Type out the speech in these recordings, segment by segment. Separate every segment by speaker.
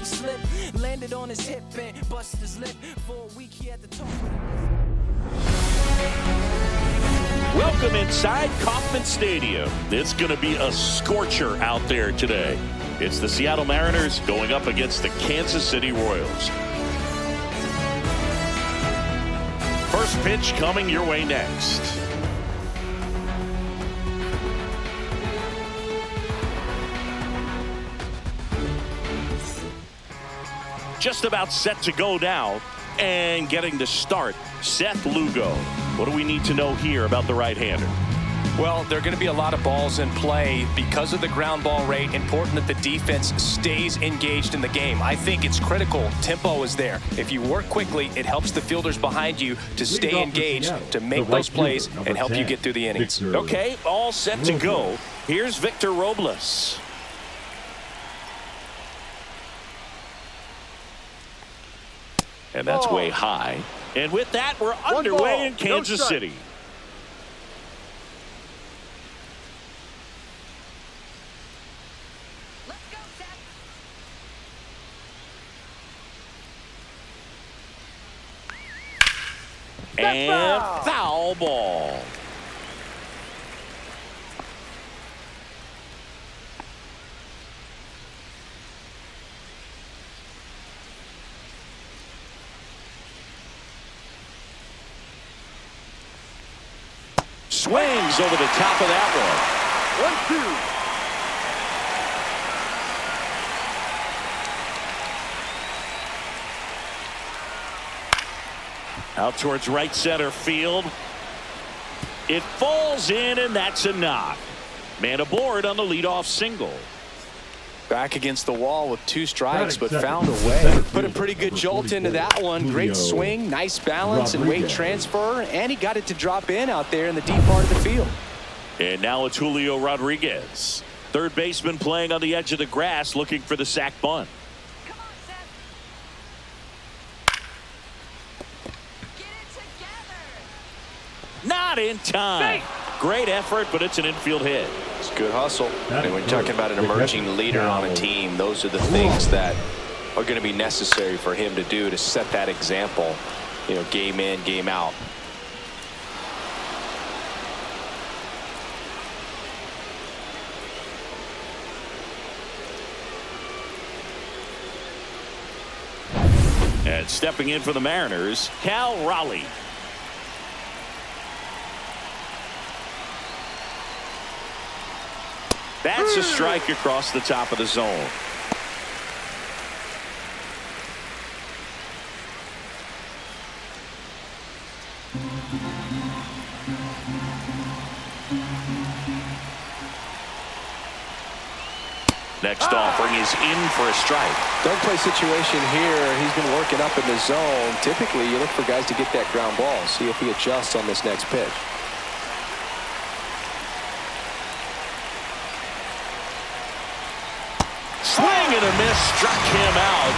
Speaker 1: he slipped, landed on his hip and busted his lip. For a week he had to talk.
Speaker 2: Welcome inside Kauffman Stadium. It's going to be a scorcher out there today. It's the Seattle Mariners going up against the Kansas City Royals. First pitch coming your way next. Just about set to go now, and getting the start, Seth Lugo. What do we need to know here about the right-hander?
Speaker 3: Well, there are going to be a lot of balls in play because of the ground ball rate. Important that the defense stays engaged in the game. I think it's critical. Tempo is there. If you work quickly, it helps the fielders behind you to stay engaged, to make those plays and help you get through the innings.
Speaker 2: Okay, all set to go. Here's Victor Robles. And that's way high. And with that, we're underway in Kansas City.
Speaker 4: Let's go, Seth.
Speaker 2: And foul ball. Swings over the top of that one. 1-2. Out towards right center field. It falls in, and that's a knock. Man aboard on the leadoff single.
Speaker 3: Back against the wall with 2 strikes, but found a way. Put a pretty good jolt into that one. Great swing, nice balance and weight transfer, and he got it to drop in out there in the deep part of the field.
Speaker 2: And now it's Julio Rodriguez. Third baseman playing on the edge of the grass, looking for the sac bunt.
Speaker 4: Come on, Seth. Get it together.
Speaker 2: Not in time. Great effort, but it's an infield hit.
Speaker 3: It's good hustle. And when you're talking about an emerging leader on a team, those are the things that are going to be necessary for him to do to set that example, you know, game in, game out.
Speaker 2: And stepping in for the Mariners, Cal Raleigh. That's a strike across the top of the zone. Next offering is in for a strike.
Speaker 3: Don't play situation here. He's been working up in the zone. Typically, you look for guys to get that ground ball. See if he adjusts on this next pitch.
Speaker 2: Swing and a miss, struck him out,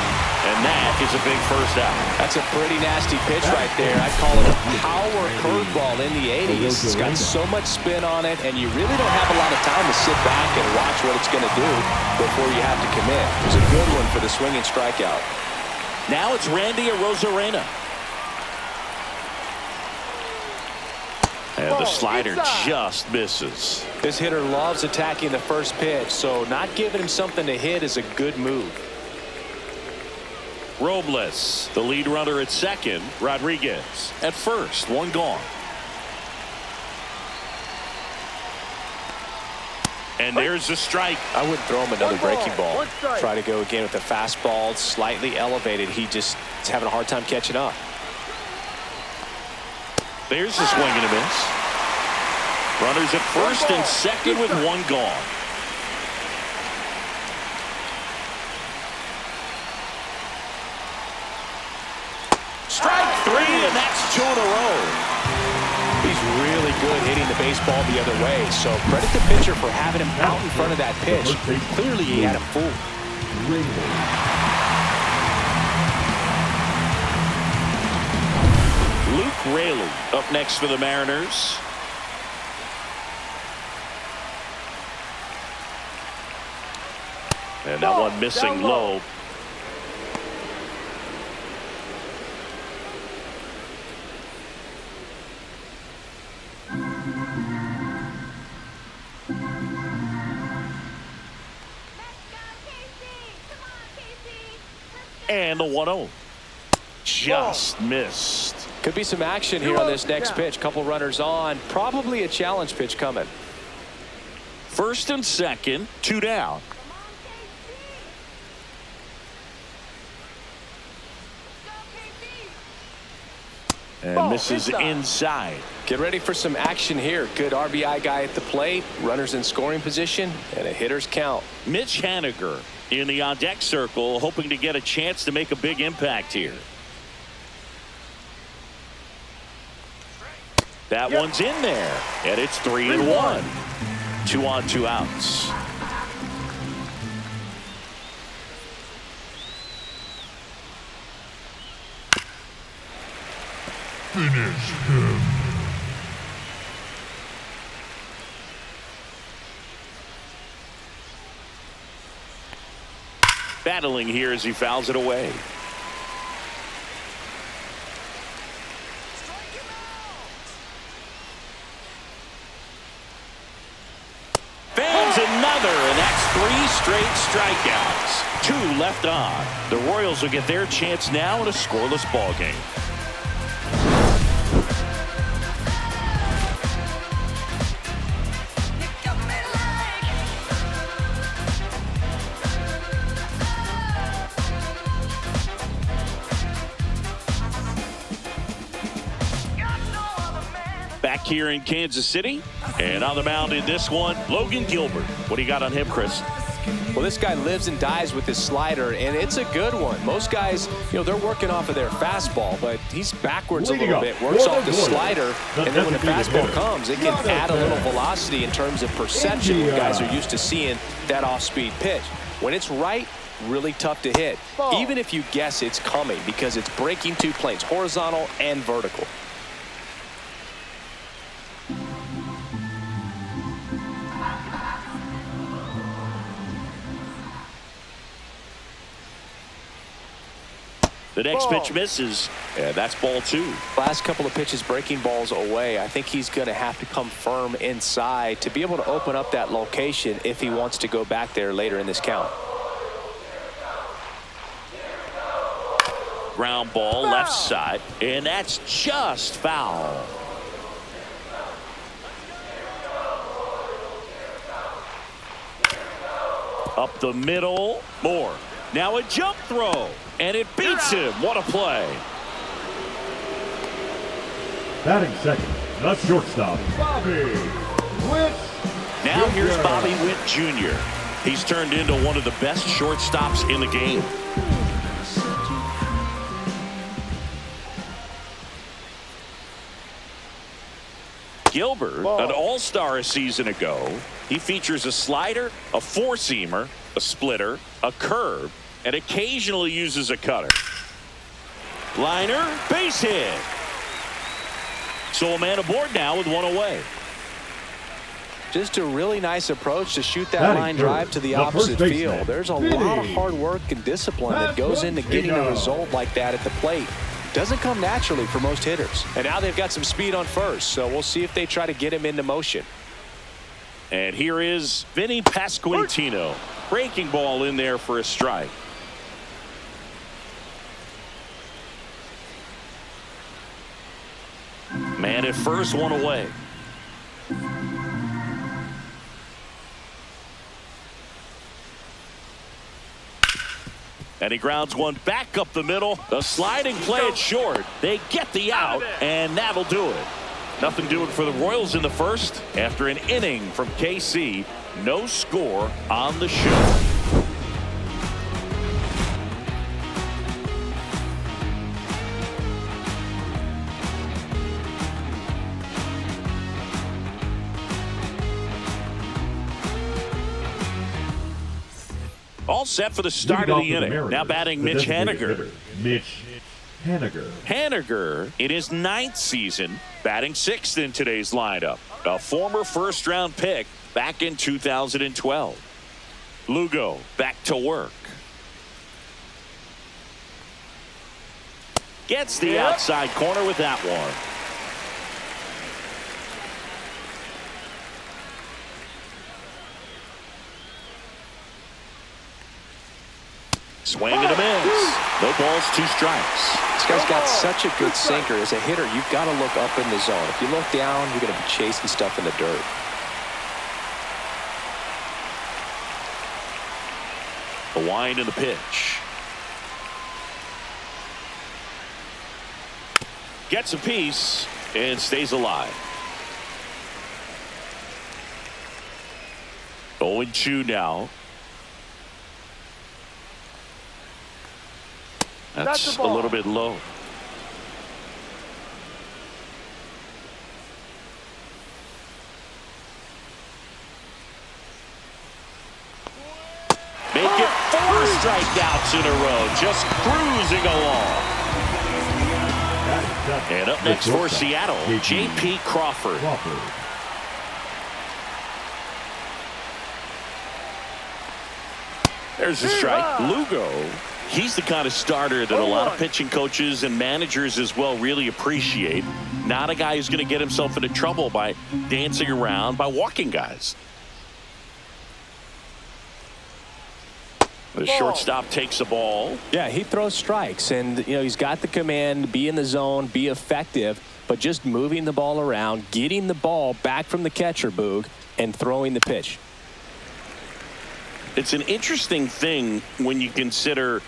Speaker 2: and that is a big first out.
Speaker 3: That's a pretty nasty pitch right there. I'd call it a power curveball in the 80s. It's got so much spin on it, and you really don't have a lot of time to sit back and watch what it's going to do before you have to commit. It was a good one for the swinging strikeout.
Speaker 2: Now it's Randy Arozarena. And the slider just misses.
Speaker 3: This hitter loves attacking the first pitch, so not giving him something to hit is a good move.
Speaker 2: Robles, the lead runner at second. Rodriguez at first, 1 gone. And there's a strike.
Speaker 3: I wouldn't throw him another breaking ball. Try to go again with the fastball, slightly elevated. He just is having a hard time catching up.
Speaker 2: There's a swing and a miss. Runners at first and second with 1 gone. Strike 3, and that's 2 in a row.
Speaker 3: He's really good hitting the baseball the other way, so credit the pitcher for having him out in front of that pitch. Clearly he had him fooled.
Speaker 2: Luke Raley up next for the Mariners. And that one missing low. And the 1-0. Just missed.
Speaker 3: Could be some action here on this next pitch. Couple runners on. Probably a challenge pitch coming.
Speaker 2: First and second, 2 down. And misses inside.
Speaker 3: Get ready for some action here. Good RBI guy at the plate. Runners in scoring position and a hitter's count.
Speaker 2: Mitch Haniger in the on-deck circle, hoping to get a chance to make a big impact here. That one's in there, and it's 3-1. 2 on, 2 outs.
Speaker 5: Finish him.
Speaker 2: Battling here as he fouls it away. Fans another, and that's 3 straight strikeouts. 2 left on. The Royals will get their chance now in a scoreless ball game. Back here in Kansas City, and on the mound in this one, Logan Gilbert. What do you got on him, Chris?
Speaker 3: Well, this guy lives and dies with his slider, and it's a good one. Most guys, they're working off of their fastball, but he's backwards a little bit, works off the slider, and then when the fastball comes, it can add a little velocity in terms of perception when guys are used to seeing that off-speed pitch. When it's right, really tough to hit, even if you guess it's coming, because it's breaking 2 planes, horizontal and vertical.
Speaker 2: The next pitch misses, and that's ball 2.
Speaker 3: Last couple of pitches breaking balls away. I think he's going to have to come firm inside to be able to open up that location if he wants to go back there later in this count.
Speaker 2: Ground ball left side, and that's just foul. Up the middle, Moore. Now a jump throw, and it beats him. What a play.
Speaker 5: Batting second, the shortstop, Bobby Witt.
Speaker 2: Now here's Bobby Witt Jr. He's turned into one of the best shortstops in the game. Gilbert, an all-star a season ago. He features a slider, a four-seamer, a splitter, a curve, and occasionally uses a cutter. Liner, base hit. So a man aboard now with one away.
Speaker 3: Just a really nice approach to shoot that line drive to the opposite field. There's a lot of hard work and discipline that goes into getting a result like that at the plate. Doesn't come naturally for most hitters. And now they've got some speed on first, so we'll see if they try to get him into motion.
Speaker 2: And here is Vinny Pasquantino. Breaking ball in there for a strike. Man at first, one away. And he grounds one back up the middle. The sliding play it short. They get the out, and that'll do it. Nothing doing for the Royals in the first. After an inning from KC, no score on the show. All set for the start of the inning. Now batting Mitch Haniger.
Speaker 5: Mitch Haniger.
Speaker 2: Haniger in his 9th season, batting 6th in today's lineup. A former first-round pick back in 2012. Lugo back to work. Gets the outside corner with that one. Swing and a miss. No balls, 2 strikes.
Speaker 3: This guy's got such a good sinker. As a hitter, you've got to look up in the zone. If you look down, you're going to be chasing stuff in the dirt.
Speaker 2: The wind and the pitch. Gets a piece and stays alive. 0-2 now. That's a little bit low. Make it 4 strikeouts in a row, just cruising along. And up next for Seattle, J.P. Crawford. There's a strike. Lugo, he's the kind of starter that a lot of pitching coaches and managers as well really appreciate. Not a guy who's going to get himself into trouble by dancing around, by walking guys. The shortstop takes the ball.
Speaker 3: Yeah, he throws strikes, and he's got the command, be in the zone, be effective, but just moving the ball around, getting the ball back from the catcher, Boog, and throwing the pitch.
Speaker 2: It's an interesting thing when you consider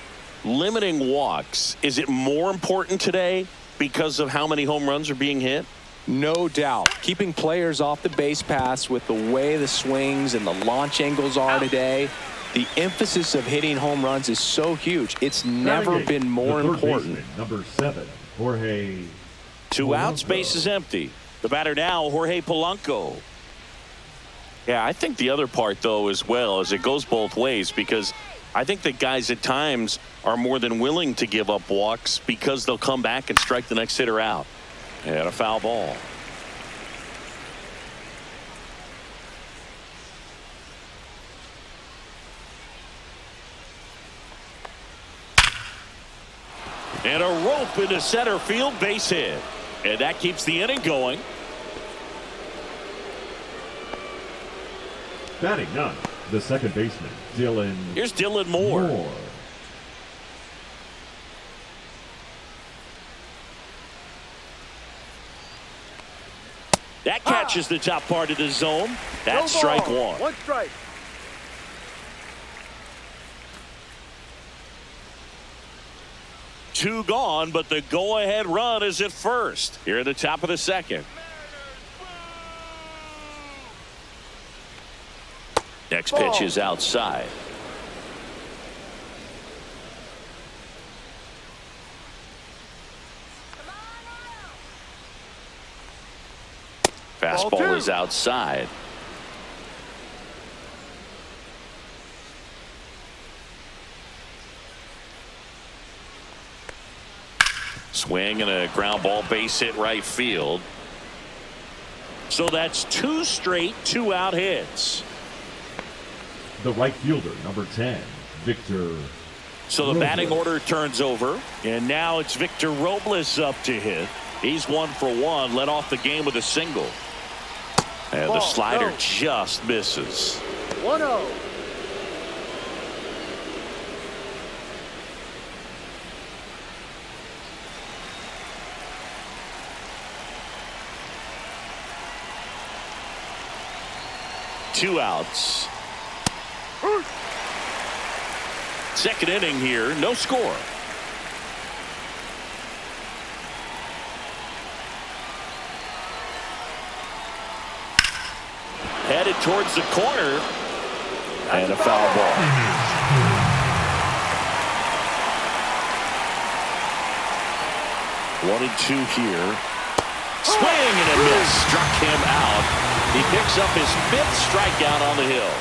Speaker 2: limiting walks. Is it more important today because of how many home runs are being hit?
Speaker 3: No doubt. Keeping players off the base paths with the way the swings and the launch angles are today. The emphasis of hitting home runs is so huge. It's never been more important.
Speaker 5: Number 7, Jorge.
Speaker 2: 2 outs, base is empty. The batter now, Jorge Polanco. Yeah, I think the other part, though, as well, is it goes both ways, because I think that guys at times are more than willing to give up walks because they'll come back and strike the next hitter out. And a foul ball. And a rope into center field, base hit. And that keeps the inning going.
Speaker 5: Batting 9, the second baseman, Dylan.
Speaker 2: Here's Dylan Moore. That catches the top part of the zone. That's strike 1.
Speaker 6: 1 strike.
Speaker 2: Two gone, but the go-ahead run is at first. Here at the top of the second. Next pitch is outside. Fastball is outside. Swing and a ground ball, base hit right field. So that's 2 straight 2-out hits.
Speaker 5: The right fielder, number 10, Victor.
Speaker 2: So the batting order turns over, and now it's Victor Robles up to hit. He's 1 for 1, led off the game with a single. And the slider just misses.
Speaker 6: 1-0.
Speaker 2: Two outs. Second inning here, no score. Headed towards the corner. And a foul ball. 1-2 here. Swing and a miss. Struck him out. He picks up his 5th strikeout on the hill.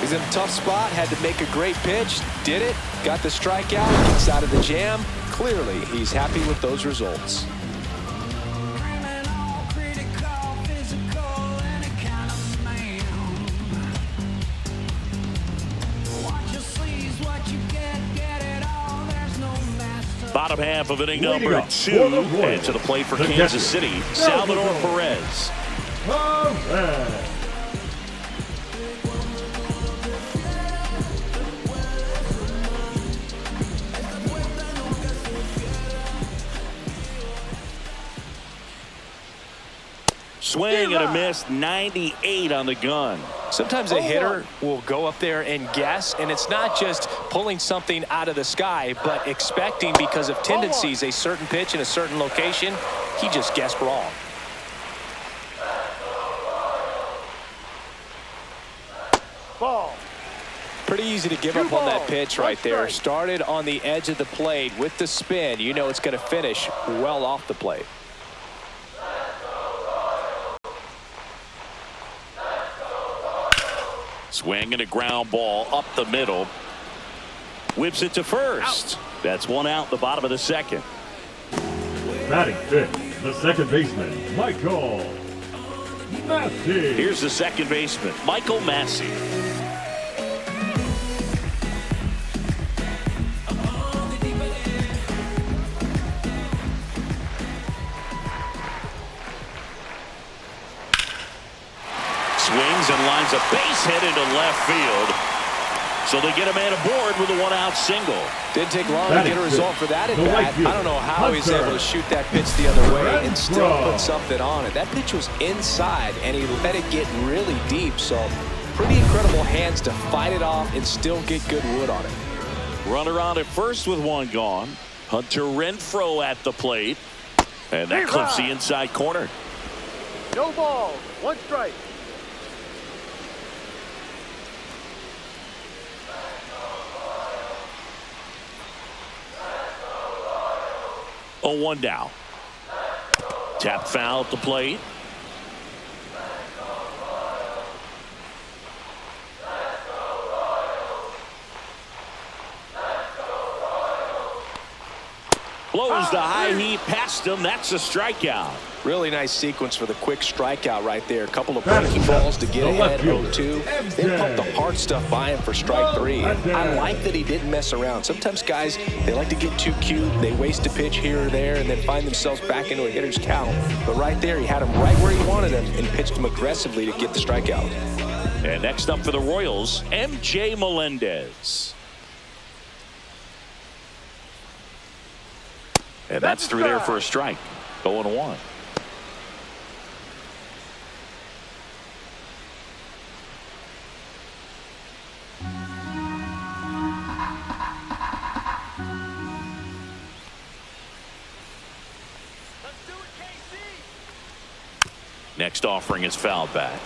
Speaker 3: He's in a tough spot, had to make a great pitch, did it, got the strikeout, gets out of the jam. Clearly, he's happy with those results.
Speaker 2: Bottom half of inning number 2, and to the plate for Kansas City, Salvador Perez. Swing and a miss, 98 on the gun.
Speaker 3: Sometimes a hitter will go up there and guess, and it's not just pulling something out of the sky, but expecting because of tendencies a certain pitch in a certain location. He just guessed wrong.
Speaker 6: Ball.
Speaker 3: Pretty easy to give up on that pitch right there. Started on the edge of the plate with the spin. You know it's going to finish well off the plate.
Speaker 2: Swing and a ground ball up the middle. Whips it to first. That's one out, the bottom of the second.
Speaker 5: Batting fifth, the second baseman, Michael Massey.
Speaker 2: Here's the second baseman, Michael Massey. Swings and lines a base hit into left field. So they get a man aboard with a one-out single.
Speaker 3: Didn't take long to get a result for that at bat. I don't know how he's able to shoot that pitch the other way and still put something on it. That pitch was inside, and he let it get really deep. So pretty incredible hands to fight it off and still get good wood on it.
Speaker 2: Runner on at first with one gone. Hunter Renfroe at the plate. And that clips the inside corner.
Speaker 6: No ball. One strike.
Speaker 2: Oh, 1 down. Tap foul at the plate. Blows the high heat past him. That's a strikeout.
Speaker 3: Really nice sequence for the quick strikeout right there. A couple of breaking balls to get ahead, 0-2. Then pump the hard stuff by him for strike 3. I like that he didn't mess around. Sometimes guys, they like to get too cute. They waste a pitch here or there and then find themselves back into a hitter's count. But right there, he had him right where he wanted him and pitched him aggressively to get the strikeout.
Speaker 2: And next up for the Royals, MJ Melendez. And that's through there for a strike. 0-1. Next offering is fouled back.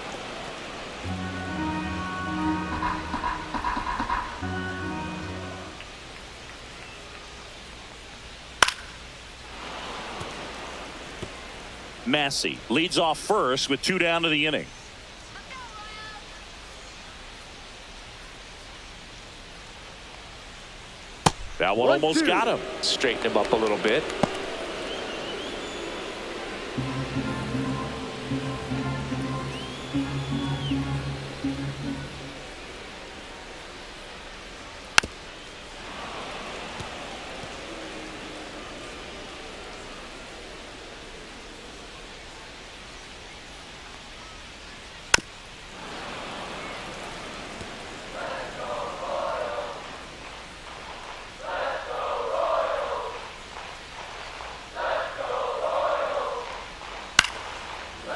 Speaker 2: Massey leads off first with 2 down to the inning. That one almost got him.
Speaker 3: Straighten him up a little bit.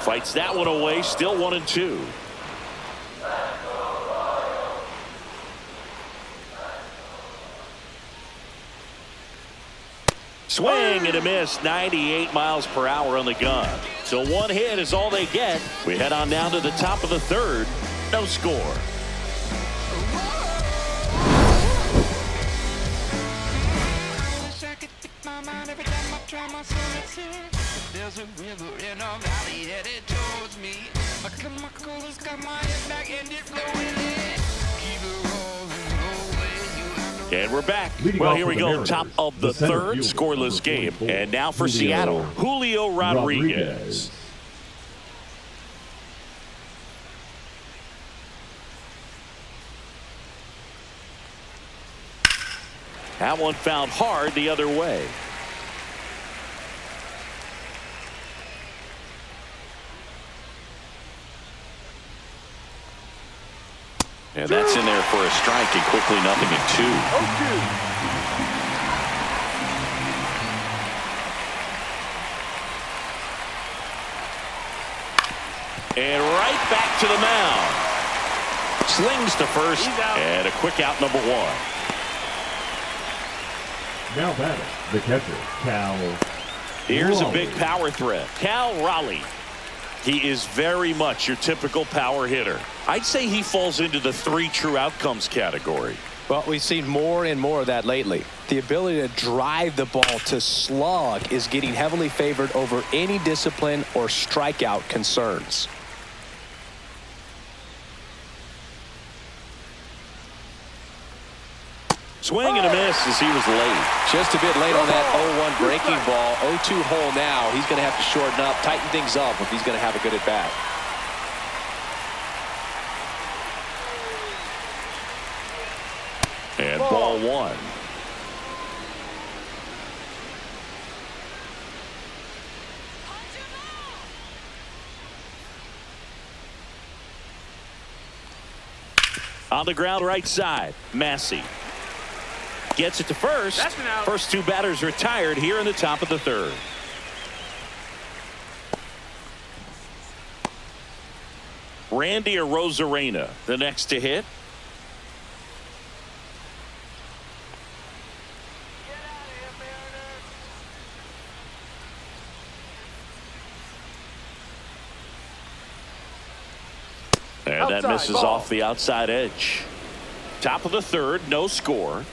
Speaker 2: Fights that one away, still 1-2. Swing and a miss, 98 miles per hour on the gun. So 1 hit is all they get. We head on down to the top of the third. No score.
Speaker 1: There's a river in a valley headed towards me. I got my coolers, got my head back and it flowing in. Keep it rolling,
Speaker 2: And we're back.
Speaker 5: Leading
Speaker 2: Well,
Speaker 5: off
Speaker 2: here
Speaker 5: for
Speaker 2: we
Speaker 5: the
Speaker 2: go.
Speaker 5: Mariners,
Speaker 2: Top of the
Speaker 5: center
Speaker 2: third,
Speaker 5: fielder,
Speaker 2: scoreless
Speaker 5: number
Speaker 2: game.
Speaker 5: 44,
Speaker 2: And now for
Speaker 5: Julio
Speaker 2: Seattle, Julio Rodriguez. That one fouled hard the other way. And that's in there for a strike, and quickly 0-2.
Speaker 6: 0-2.
Speaker 2: And right back to the mound. Slings to first, and a quick out, number 1.
Speaker 5: Now batting, the catcher, Cal.
Speaker 2: Here's a
Speaker 5: Raleigh.
Speaker 2: big power threat. Cal Raleigh. He is very much your typical power hitter. I'd say he falls into the 3 true outcomes category.
Speaker 3: Well, we've seen more and more of that lately. The ability to drive the ball to slug is getting heavily favored over any discipline or strikeout concerns.
Speaker 2: Swing and a miss as he was late.
Speaker 3: Just a bit late on that 0-1 breaking ball. 0-2 hole now. He's going to have to shorten up, tighten things up if he's going to have a good at bat.
Speaker 2: And ball 1. On the ground right side, Massey gets it to first. First 2 batters retired here in the top of the 3rd. Randy Arozarena, the next to hit. And that misses off the outside edge. Top of the 3rd, no score.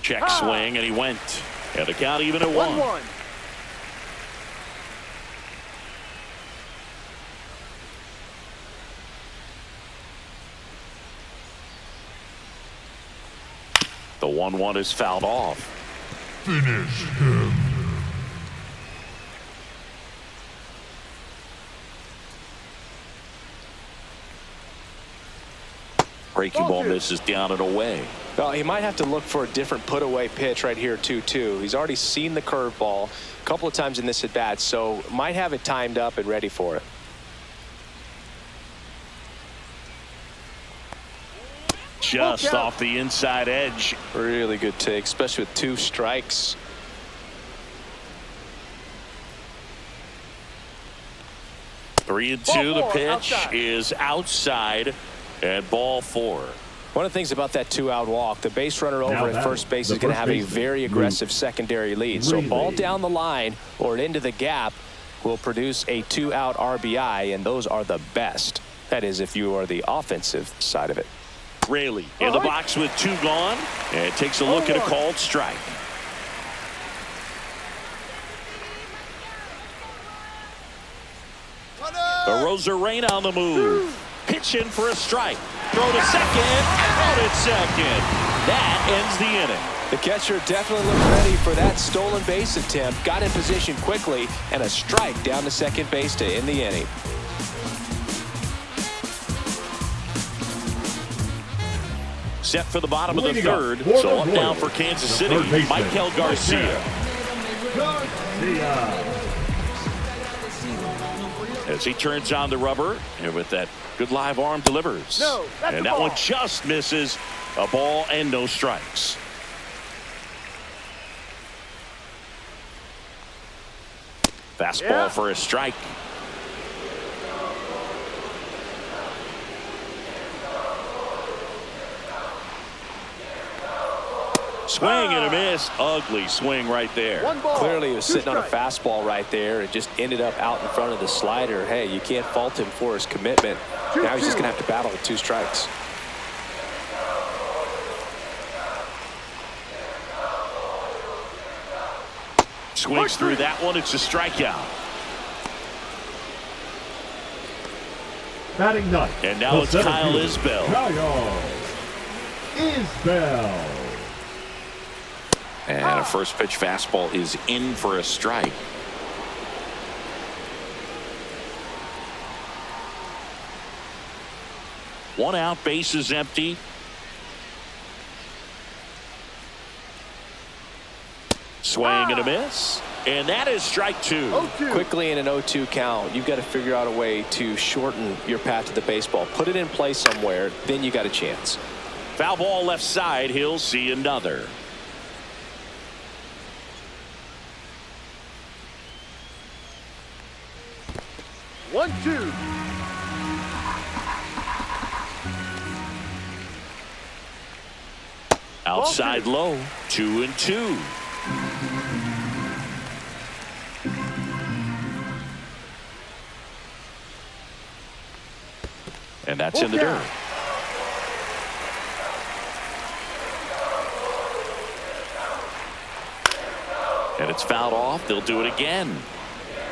Speaker 2: Check swing, and he went. And the count even at 1. The 1-1 is fouled off.
Speaker 7: Finish him.
Speaker 2: Breaking ball misses down and away.
Speaker 3: Well, he might have to look for a different put-away pitch right here, 2-2. He's already seen the curveball a couple of times in this at-bat, so might have it timed up and ready for it.
Speaker 2: Just off the inside edge.
Speaker 3: Really good take, especially with 2 strikes.
Speaker 2: Three and two. The pitch is outside at ball 4.
Speaker 3: One of the things about that 2-out walk, the base runner over at first base is going to have a very aggressive secondary lead. So a ball down the line or into the gap will produce a 2-out RBI, and those are the best. That is, if you are the offensive side of it.
Speaker 2: Raley in the box with 2 gone, and takes a look at a called strike. Arozarena on the move. Pitch in for a strike. Throw to second. Out at second. That ends the inning.
Speaker 3: The catcher definitely looked ready for that stolen base attempt. Got in position quickly, and a strike down to second base to end the inning.
Speaker 2: Set for the bottom of the 3rd. So up now for Kansas City, Michael Garcia. As he turns on the rubber, and with that good live arm delivers. And that one just misses. A ball and no strikes. Fastball for a strike. Swing and a miss. Ugly swing right there.
Speaker 3: Clearly he was sitting on a fastball right there and just ended up out in front of the slider. Hey, you can't fault him for his commitment. Now he's just going to have to battle with 2 strikes.
Speaker 2: Swings through that one. It's a strikeout.
Speaker 5: Batting ninth.
Speaker 2: And now it's Kyle Isbell.
Speaker 5: Kyle Isbell.
Speaker 2: And a first pitch fastball is in for a strike. One out, base is empty. Swing and a miss. And that is strike 2.
Speaker 3: Quickly in an 0-2 count, you've got to figure out a way to shorten your path to the baseball. Put it in play somewhere, then you got a chance.
Speaker 2: Foul ball left side. He'll see another.
Speaker 6: 1-2.
Speaker 2: Outside low, 2-2. And that's in the dirt. And it's fouled off. They'll do it again.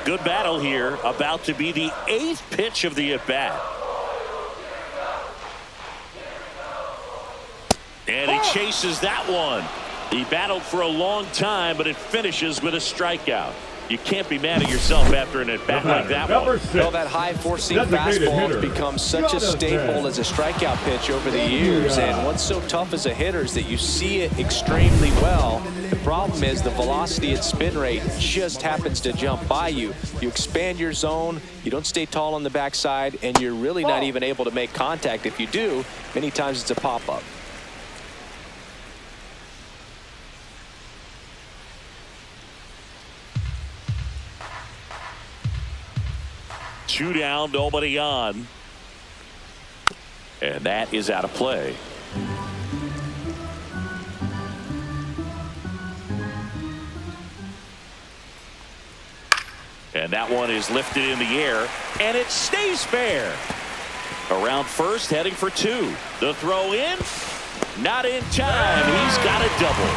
Speaker 2: Good battle here. About to be the 8th pitch of the at-bat. And he chases that one. He battled for a long time, but it finishes with a strikeout. You can't be mad at yourself after an at-bat like that one.
Speaker 3: Well, that high four-seam fastball has become such a staple as a strikeout pitch over the years. And what's so tough as a hitter is that you see it extremely well. The problem is the velocity and spin rate just happens to jump by you. You expand your zone, you don't stay tall on the backside, and you're really not even able to make contact. If you do, many times it's a pop-up.
Speaker 2: Two down, nobody on. And that is out of play. And that one is lifted in the air, and it stays fair. Around first, heading for 2. The throw in, not in time. He's got a double.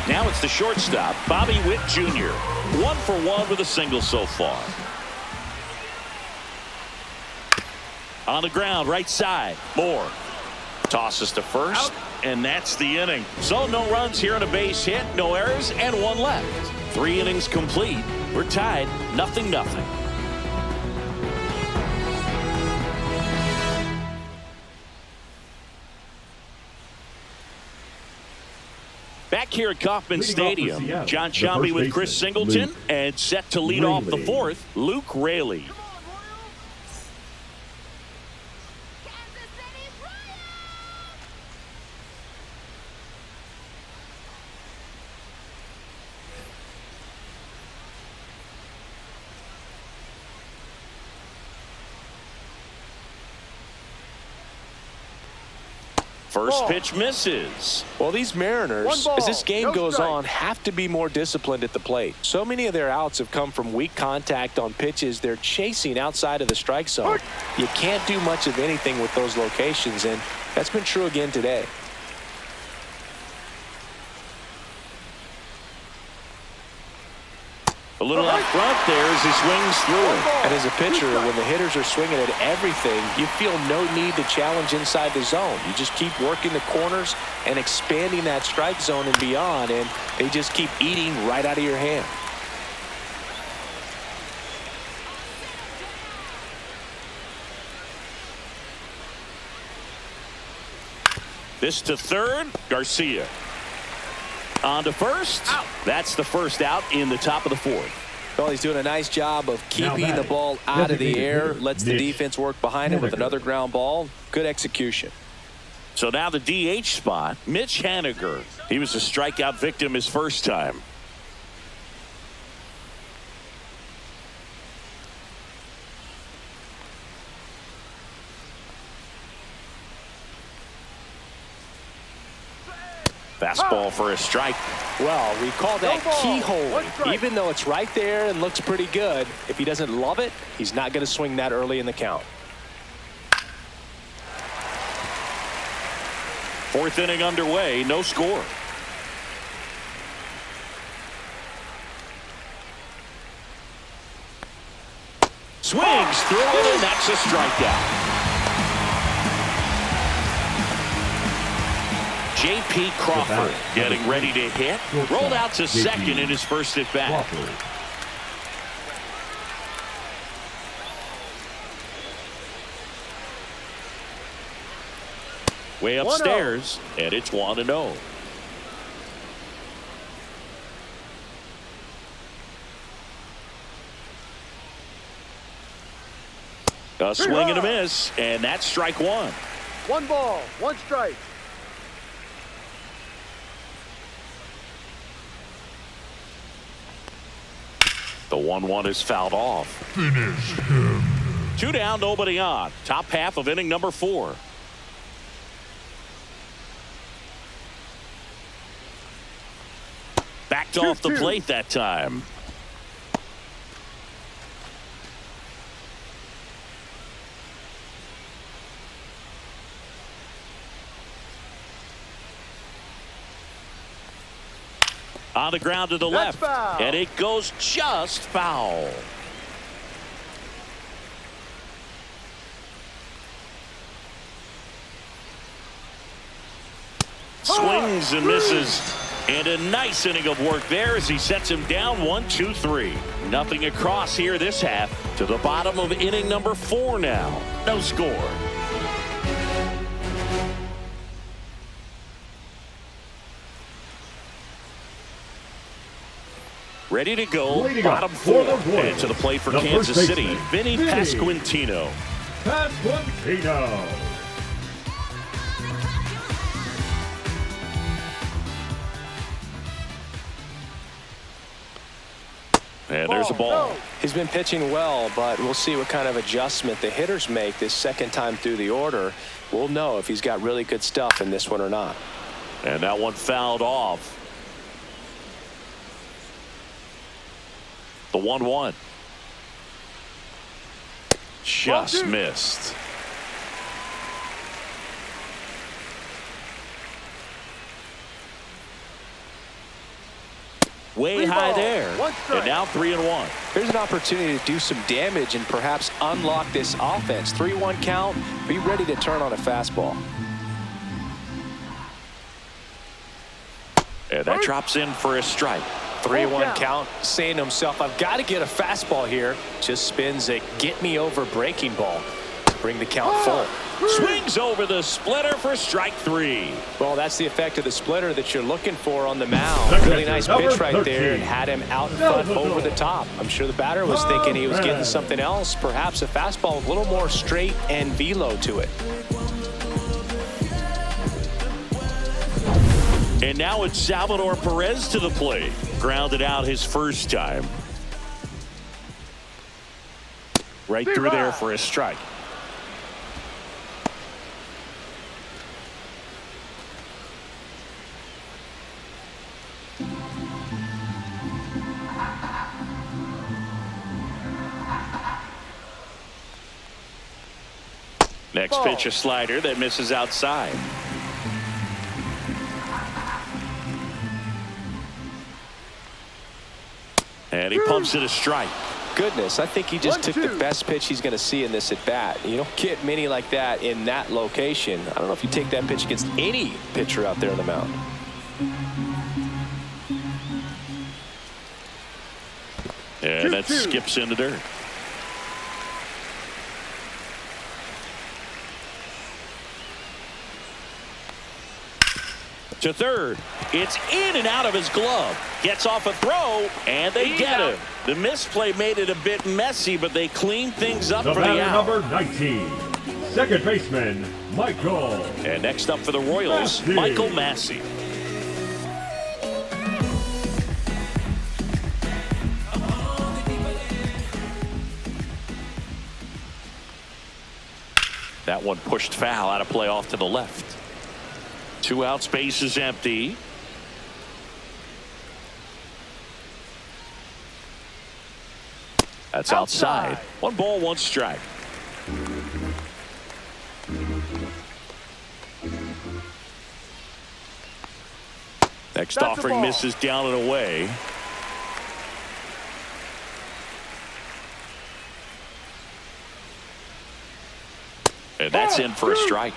Speaker 2: Now it's the shortstop, Bobby Witt Jr. 1 for 1 with a single so far. On the ground, right side. Moore tosses to first, and that's the inning. So no runs here on a base hit, no errors, and 1 left. 3 innings complete. We're tied, 0-0. Back here at Kauffman Stadium, John Sciambi with Chris Singleton, and set to lead off the 4th, Luke Raley. First pitch misses.
Speaker 3: Well, these Mariners, as this game goes on, have to be more disciplined at the plate. So many of their outs have come from weak contact on pitches they're chasing outside of the strike zone. You can't do much of anything with those locations, and that's been true again today.
Speaker 2: A little out front there as he swings through.
Speaker 3: And as a pitcher, when the hitters are swinging at everything, you feel no need to challenge inside the zone. You just keep working the corners and expanding that strike zone and beyond, and they just keep eating right out of your hand.
Speaker 2: This to third, Garcia. On to first. That's the first out in the top of the 4th.
Speaker 3: Well, he's doing a nice job of keeping the ball out of the air. Lets the defense work behind him with another ground ball. Good execution.
Speaker 2: So now the DH spot, Mitch Haniger. He was a strikeout victim his first time. Fastball for a strike.
Speaker 3: Well, we call that keyhole. Even though it's right there and looks pretty good, if he doesn't love it, he's not going to swing that early in the count.
Speaker 2: 4th inning underway, no score. Swings through it, and that's a strikeout. J.P. Crawford getting ready to hit. Rolled out to second in his first at bat. Way upstairs, and it's 1-0. A swing and a miss, and that's strike one.
Speaker 6: 1 ball, 1 strike.
Speaker 2: The 1-1 is fouled off.
Speaker 7: Finish him.
Speaker 2: 2 down, nobody on. Top half of inning number 4. Backed off the plate that time. On the ground to the left,
Speaker 6: foul.
Speaker 2: and it goes just foul. Swings and misses, and a nice inning of work there as he sets him down 1-2-3. Nothing across here this half. To the bottom of inning number 4 now. No score. Ready to go, bottom 4, and to the plate for Kansas City, Vinny Pasquantino. And there's a ball.
Speaker 3: He's been pitching well, but we'll see what kind of adjustment the hitters make this second time through the order. We'll know if he's got really good stuff in this one or not.
Speaker 2: And that one fouled off. The 1-1. Just missed. Way high there. And now 3-1.
Speaker 3: There's an opportunity to do some damage and perhaps unlock this offense. 3-1 count. Be ready to turn on a fastball.
Speaker 2: And that drops in for a strike.
Speaker 3: 3-1 count, saying to himself, I've got to get a fastball here. Just spins a get me over breaking ball. Bring the count full.
Speaker 2: Swings over the splitter for strike 3.
Speaker 3: Well, that's the effect of the splitter that you're looking for on the mound. Really nice pitch right there and had him out in front over the top. I'm sure the batter was thinking he was getting something else, perhaps a fastball with a little more straight and velo to it.
Speaker 2: And now it's Salvador Perez to the plate. Grounded out his first time. Right through there for a strike. Next pitch, a slider that misses outside. And he pumps it a strike.
Speaker 3: Goodness, I think he just took the best pitch he's going to see in this at bat. You don't get many like that in that location. I don't know if you take that pitch against any pitcher out there on the mound.
Speaker 2: And that skips in the dirt. To third. It's in and out of his glove. Gets off a throw, and they get him. The misplay made it a bit messy, but they cleaned things up for the out.
Speaker 5: Number 19, second baseman, Michael.
Speaker 2: And next up for the Royals, Michael Massey. That one pushed foul, out of play off to the left. 2 out, space is empty. That's outside. 1 ball, 1 strike. Next offering misses down and away. And that's in for a strike.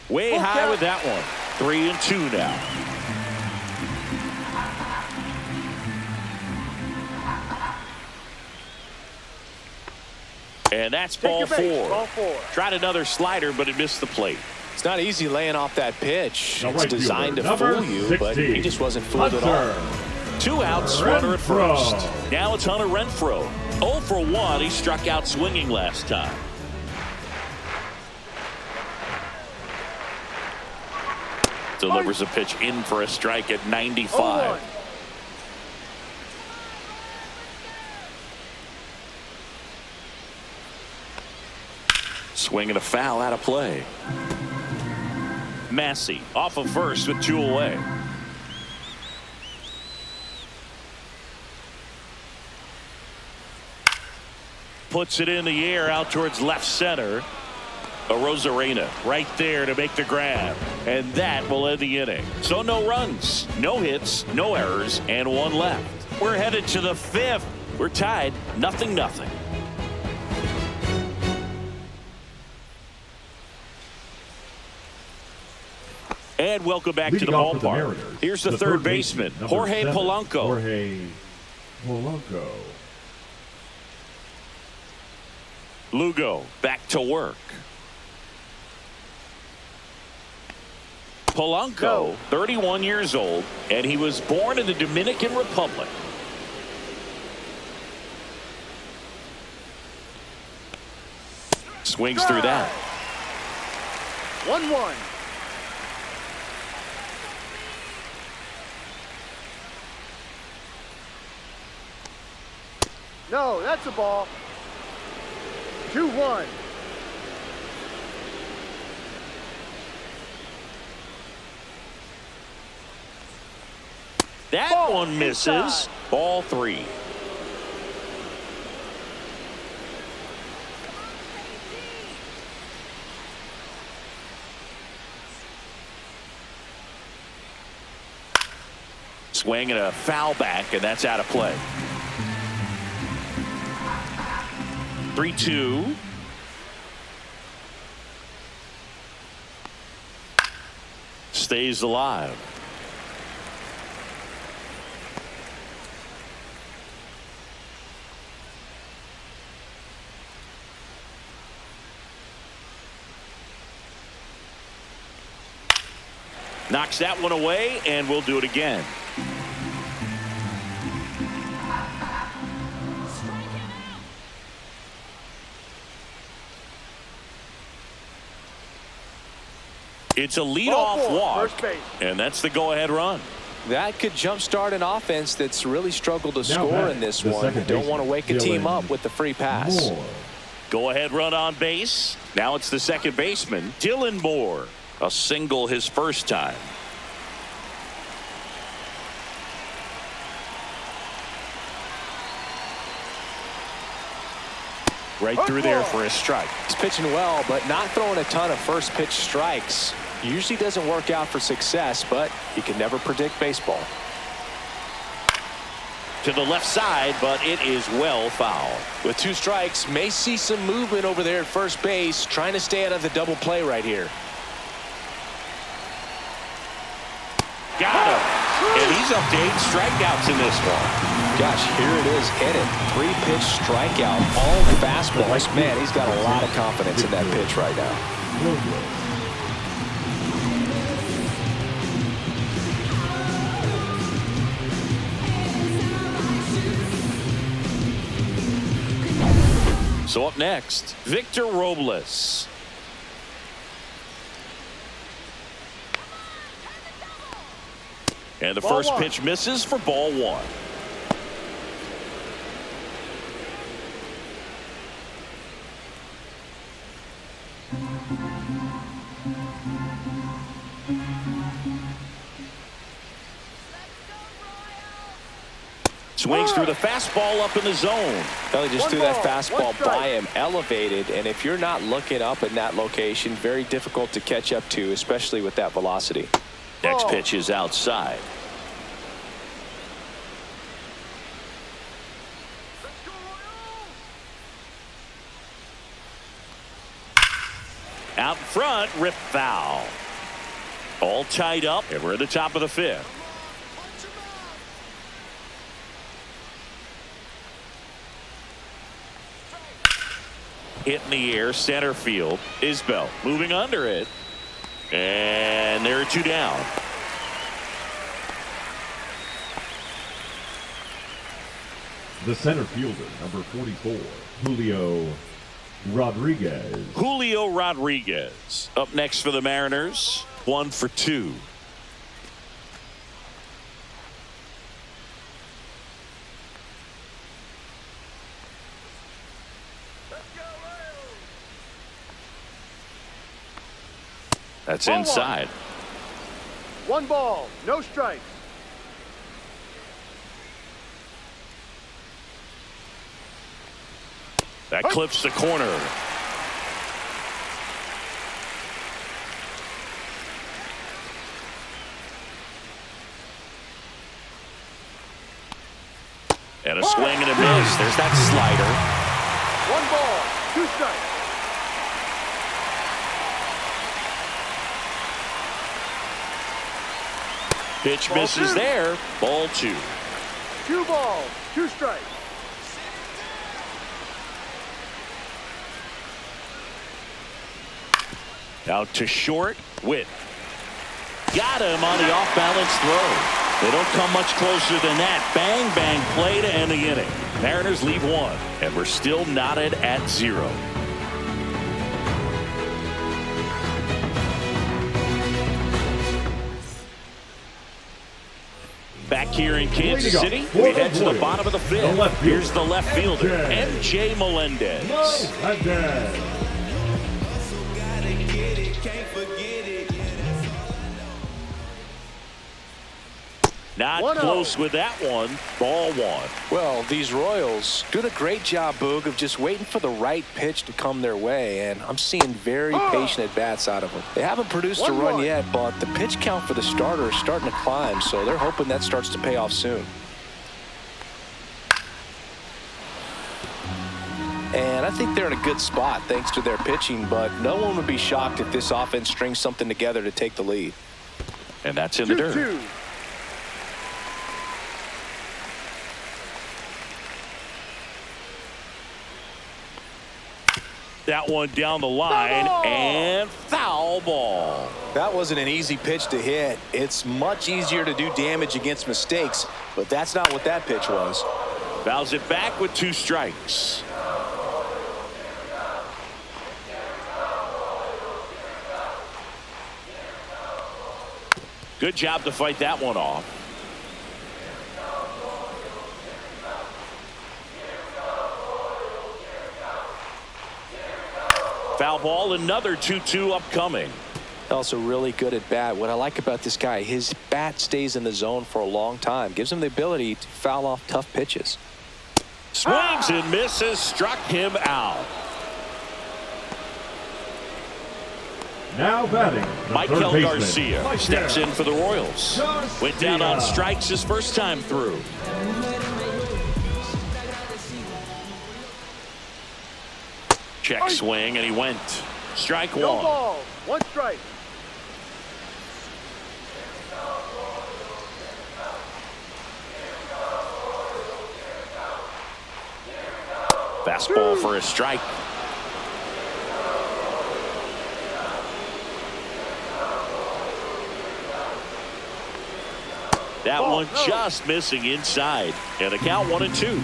Speaker 2: Way high with that one. 3-2 now. And that's ball 4. Tried another slider, but it missed the plate.
Speaker 3: It's not easy laying off that pitch.
Speaker 5: The
Speaker 3: It's
Speaker 5: right
Speaker 3: designed to
Speaker 5: fielder,
Speaker 3: fool you, but
Speaker 5: 60,
Speaker 3: he just wasn't fooled at
Speaker 5: Hunter
Speaker 3: all.
Speaker 2: 2 outs, runner at first.
Speaker 5: Renfroe.
Speaker 2: Now it's Hunter Renfroe. 0 for 1. He struck out swinging last time. Delivers a pitch in for a strike at 95. Swing and a foul out of play. Massey off of first with 2 away. Puts it in the air out towards left center. Rosarena right there to make the grab, and that will end the inning. So no runs, no hits, no errors, and 1 left. We're headed to the 5th. We're tied 0-0. And welcome back to the ballpark. Here's the third baseman, Jorge Polanco.
Speaker 5: Jorge Polanco.
Speaker 2: Lugo back to work. Polanco, 31 years old, and he was born in the Dominican Republic. Swings through that.
Speaker 6: 1-1. No, that's a ball. 2-1.
Speaker 2: That
Speaker 6: Ball
Speaker 2: one misses.
Speaker 6: inside.
Speaker 2: Ball 3. Swing and a foul back, and that's out of play. 3-2. Stays alive. Knocks that one away, and we'll do it again. It's a leadoff walk, and that's the go-ahead run.
Speaker 3: That could jumpstart an offense that's really struggled to score in this one. Don't want to wake a team up with the free pass.
Speaker 2: Go-ahead run on base. Now it's the second baseman, Dylan Moore. A single his first time. Right through there for a strike.
Speaker 3: He's pitching well, but not throwing a ton of first pitch strikes. Usually doesn't work out for success, but you can never predict baseball.
Speaker 2: To the left side, but it is well foul.
Speaker 3: With 2 strikes, may see some movement over there at first base, trying to stay out of the double play right here.
Speaker 2: Got him. And he's up to 8 strikeouts in this one.
Speaker 3: Gosh, here it is, hit it. 3-pitch strikeout, all fastballs. Man, he's got a lot of confidence in that pitch right now.
Speaker 2: So up next, Victor Robles. And the first pitch misses for ball 1. Swings through the fastball up in the zone.
Speaker 3: Well, he just threw that fastball by him, elevated, and if you're not looking up in that location, very difficult to catch up to, especially with that velocity.
Speaker 2: Next pitch is outside. Out front, rip foul. All tied up, and we're at the top of the 5th. Hit in the air, center field. Isbell moving under it. And there are 2 down.
Speaker 5: The center fielder, number 44, Julio Rodriguez.
Speaker 2: Julio Rodriguez up next for the Mariners. 1 for 2. That's inside.
Speaker 6: 1 ball, no strikes.
Speaker 2: That clips the corner. And a swing and a miss. There's that slider.
Speaker 6: 1 ball, 2 strikes.
Speaker 2: Pitch misses there. Ball 2.
Speaker 6: 2 balls, 2 strikes.
Speaker 2: Out to short. Witt. Got him on the off-balance throw. They don't come much closer than that. Bang, bang play to end the inning. Mariners lead 1, and we're still knotted at 0. Back here in Kansas City, we head to the bottom of the 5th. Here's the left fielder, MJ Melendez. Not close with that one. Ball 1.
Speaker 3: Well, these Royals doing a great job, Boog, of just waiting for the right pitch to come their way, and I'm seeing very patient at-bats out of them. They haven't produced a run yet, but the pitch count for the starter is starting to climb, so they're hoping that starts to pay off soon. And I think they're in a good spot thanks to their pitching, but no one would be shocked if this offense strings something together to take the lead.
Speaker 2: And that's in the dirt. That one down the line, and foul ball.
Speaker 3: That wasn't an easy pitch to hit. It's much easier to do damage against mistakes, but that's not what that pitch was.
Speaker 2: Fouls it back with 2 strikes. Good job to fight that one off. Foul ball, another 2-2 upcoming.
Speaker 3: Also really good at bat. What I like about this guy, his bat stays in the zone for a long time. Gives him the ability to foul off tough pitches.
Speaker 2: Swings and misses, struck him out.
Speaker 5: Now batting,
Speaker 2: Michael Garcia steps in for the Royals. Went down on strikes his first time through. Check swing, and he went. Strike 1.
Speaker 6: No ball, 1 strike.
Speaker 2: Fastball for a strike. That one just missing inside. And the count 1-2.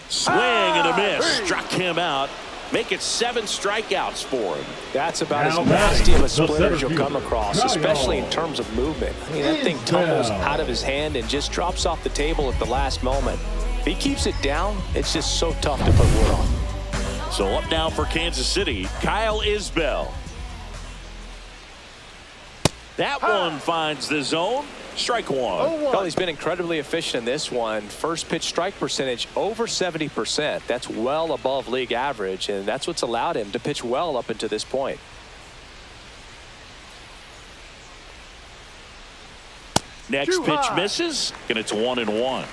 Speaker 2: Swing and a miss. Struck him out. Make it 7 strikeouts for him.
Speaker 3: That's about as nasty of a splitter as you'll come across, especially in terms of movement. I mean, that thing tumbles out of his hand and just drops off the table at the last moment. If he keeps it down, it's just so tough to put wood on.
Speaker 2: So up now for Kansas City, Kyle Isbell. That one finds the zone. Strike 1.
Speaker 3: Well, he's been incredibly efficient in this one. First pitch strike percentage over 70%. That's well above league average, and that's what's allowed him to pitch well up until this point.
Speaker 2: Next pitch misses, and it's 1-1.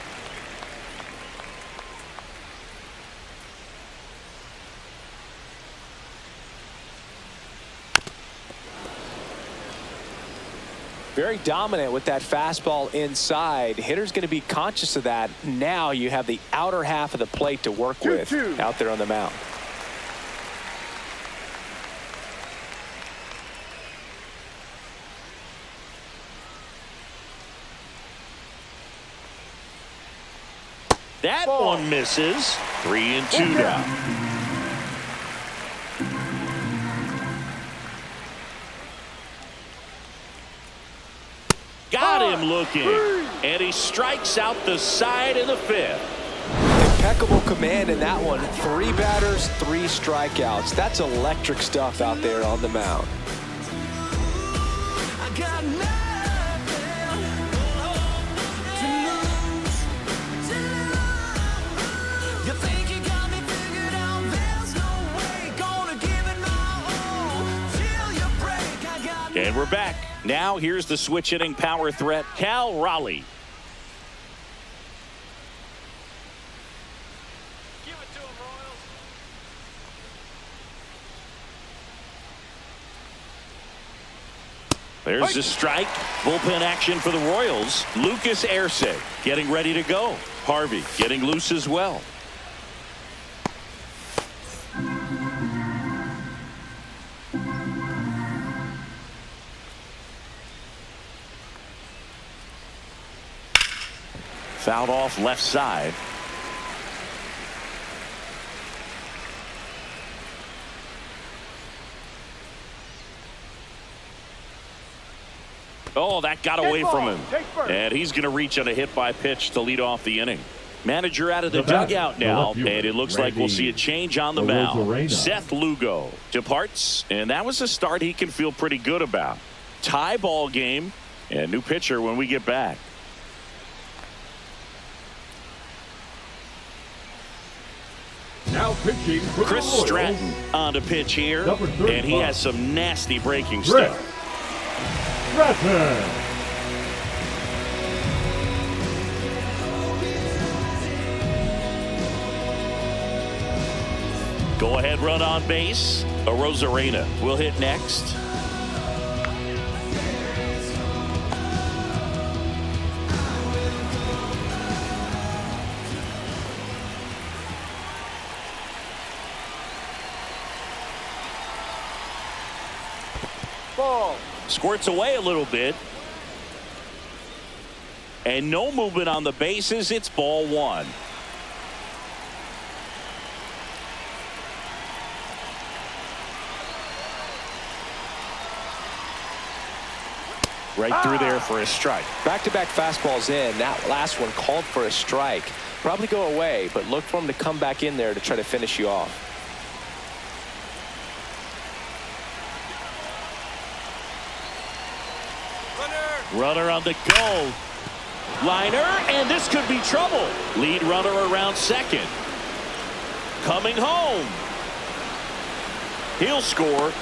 Speaker 3: Very dominant with that fastball inside. Hitter's going to be conscious of that. Now you have the outer half of the plate to work with out there on the mound.
Speaker 2: That one misses. 3-2 now. Got him looking, and he strikes out the side in the 5th.
Speaker 3: Impeccable command in that one. 3 batters, 3 strikeouts. That's electric stuff out there on the mound.
Speaker 1: I got nothing to lose. You think you got me figured out? There's no way. Gonna give it my all till you break. I got.
Speaker 2: And we're back. Now here's the switch hitting power threat, Cal Raleigh.
Speaker 1: Give it to him, Royals.
Speaker 2: There's the strike. Bullpen action for the Royals. Lucas Erceg getting ready to go. Harvey getting loose as well. Fouled off left side. Oh, that got away from him. And he's going to reach on a hit by pitch to lead off the inning. Manager out of the dugout now, and it looks like we'll see a change on the mound. Seth Lugo departs, and that was a start he can feel pretty good about. Tie ball game, and new pitcher when we get back.
Speaker 5: Now pitching for
Speaker 2: Chris
Speaker 5: the Royals,
Speaker 2: Stratton on the pitch here,
Speaker 5: number 35.
Speaker 2: and he has some nasty breaking
Speaker 5: Chris
Speaker 2: stuff.
Speaker 5: Stratton.
Speaker 2: Go ahead run on base. Arozarena will hit next.
Speaker 6: Ball.
Speaker 2: Squirts away a little bit. And no movement on the bases. It's ball 1. Right through there for a strike.
Speaker 3: Back-to-back fastballs in. That last one called for a strike. Probably go away, but look for him to come back in there to try to finish you off.
Speaker 2: Runner on the go. Liner, and this could be trouble. Lead runner around second. Coming home. He'll score.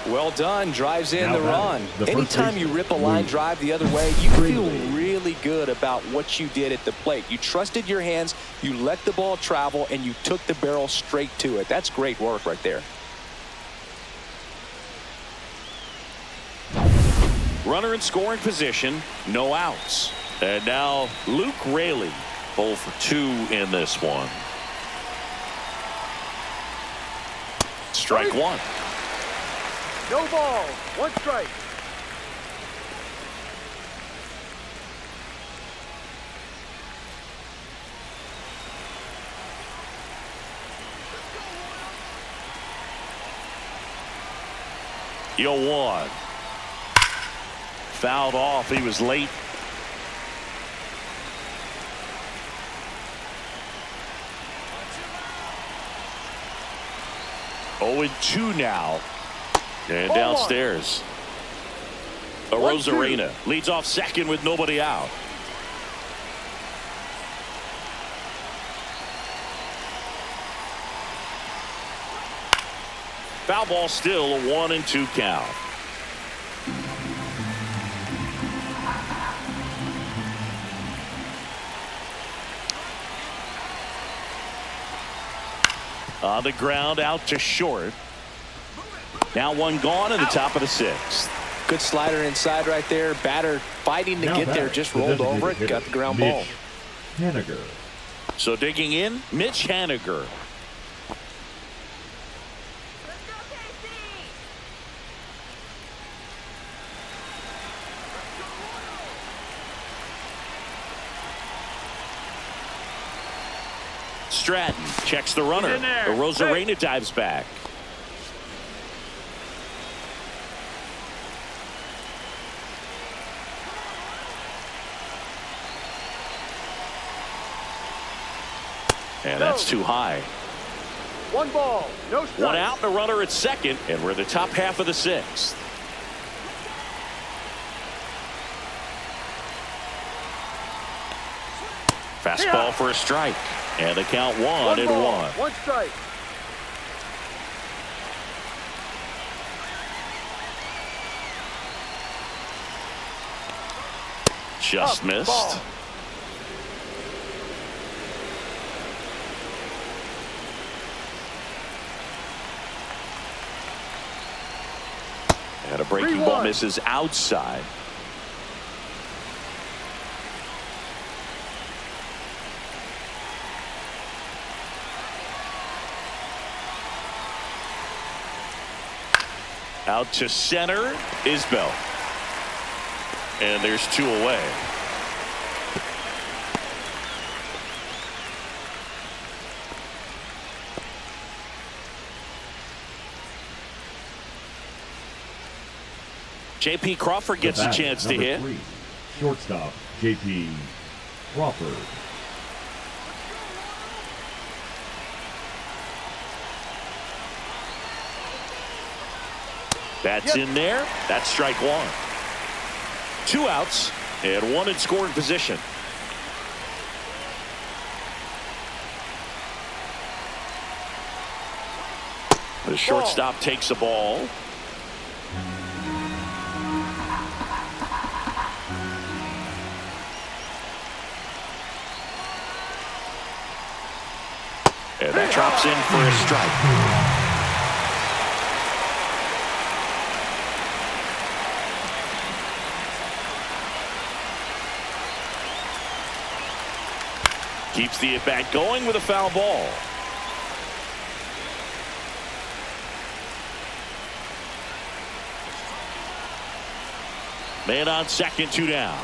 Speaker 3: Well done. Drives in
Speaker 5: Now
Speaker 3: the run.
Speaker 5: the first
Speaker 3: Anytime you
Speaker 5: baseman,
Speaker 3: rip a line
Speaker 5: Lee.
Speaker 3: drive the other way, you feel
Speaker 5: Lee.
Speaker 3: really good about what you did at the plate. You trusted your hands, you let the ball travel, and you took the barrel straight to it. That's great work right there.
Speaker 2: Runner in scoring position, no outs. And now Luke Raley, 0 for 2 in this one. Strike 1.
Speaker 6: No ball. 1 strike.
Speaker 2: Yo 1. Fouled off. He was late. Oh, and 2 now. And downstairs. Arozarena leads off second with nobody out. Foul ball still, a 1-2 count. On the ground out to short. Now one gone in the top of the 6th.
Speaker 3: Good slider inside right there. Batter fighting to
Speaker 5: Now
Speaker 3: get there.
Speaker 5: batting,
Speaker 3: Just
Speaker 5: the
Speaker 3: rolled over
Speaker 5: designated
Speaker 3: it. Got the
Speaker 5: hitter,
Speaker 3: ground
Speaker 5: Mitch
Speaker 3: ball.
Speaker 5: Haniger.
Speaker 2: So digging in, Mitch Haniger.
Speaker 4: Let's go, KC.
Speaker 2: Stratton checks the runner.
Speaker 6: in there.
Speaker 2: Rosarena dives back. And that's too high.
Speaker 6: 1 ball, no strike.
Speaker 2: One out and a runner at second, and we're in the top half of the 6th. Fastball for a strike, and the count 1-1.
Speaker 6: 1 strike.
Speaker 2: Just
Speaker 6: Up,
Speaker 2: missed.
Speaker 6: ball.
Speaker 2: And a breaking ball
Speaker 6: 3-1.
Speaker 2: misses outside. Out to center is Bell. And there's 2 away. J.P. Crawford gets a chance to hit.
Speaker 5: 3, shortstop J.P. Crawford.
Speaker 2: That's in there. That's strike 1. 2 outs and 1 in scoring position. The shortstop takes the ball. And that drops in for a strike. Keeps the at-bat going with a foul ball. Man on second, 2 down.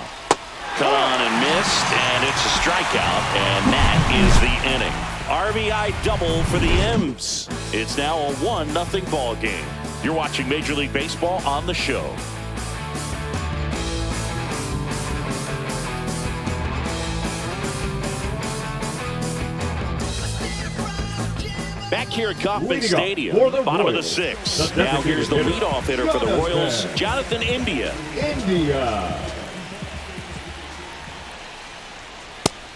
Speaker 2: Cut on and missed, and it's a strikeout, and that is the inning. RBI double for the M's. It's now a 1-0 ball game. You're watching Major League Baseball on the show. Back here at Kauffman Stadium, bottom of the 6th. Now here's the leadoff hitter for the Royals, Jonathan India.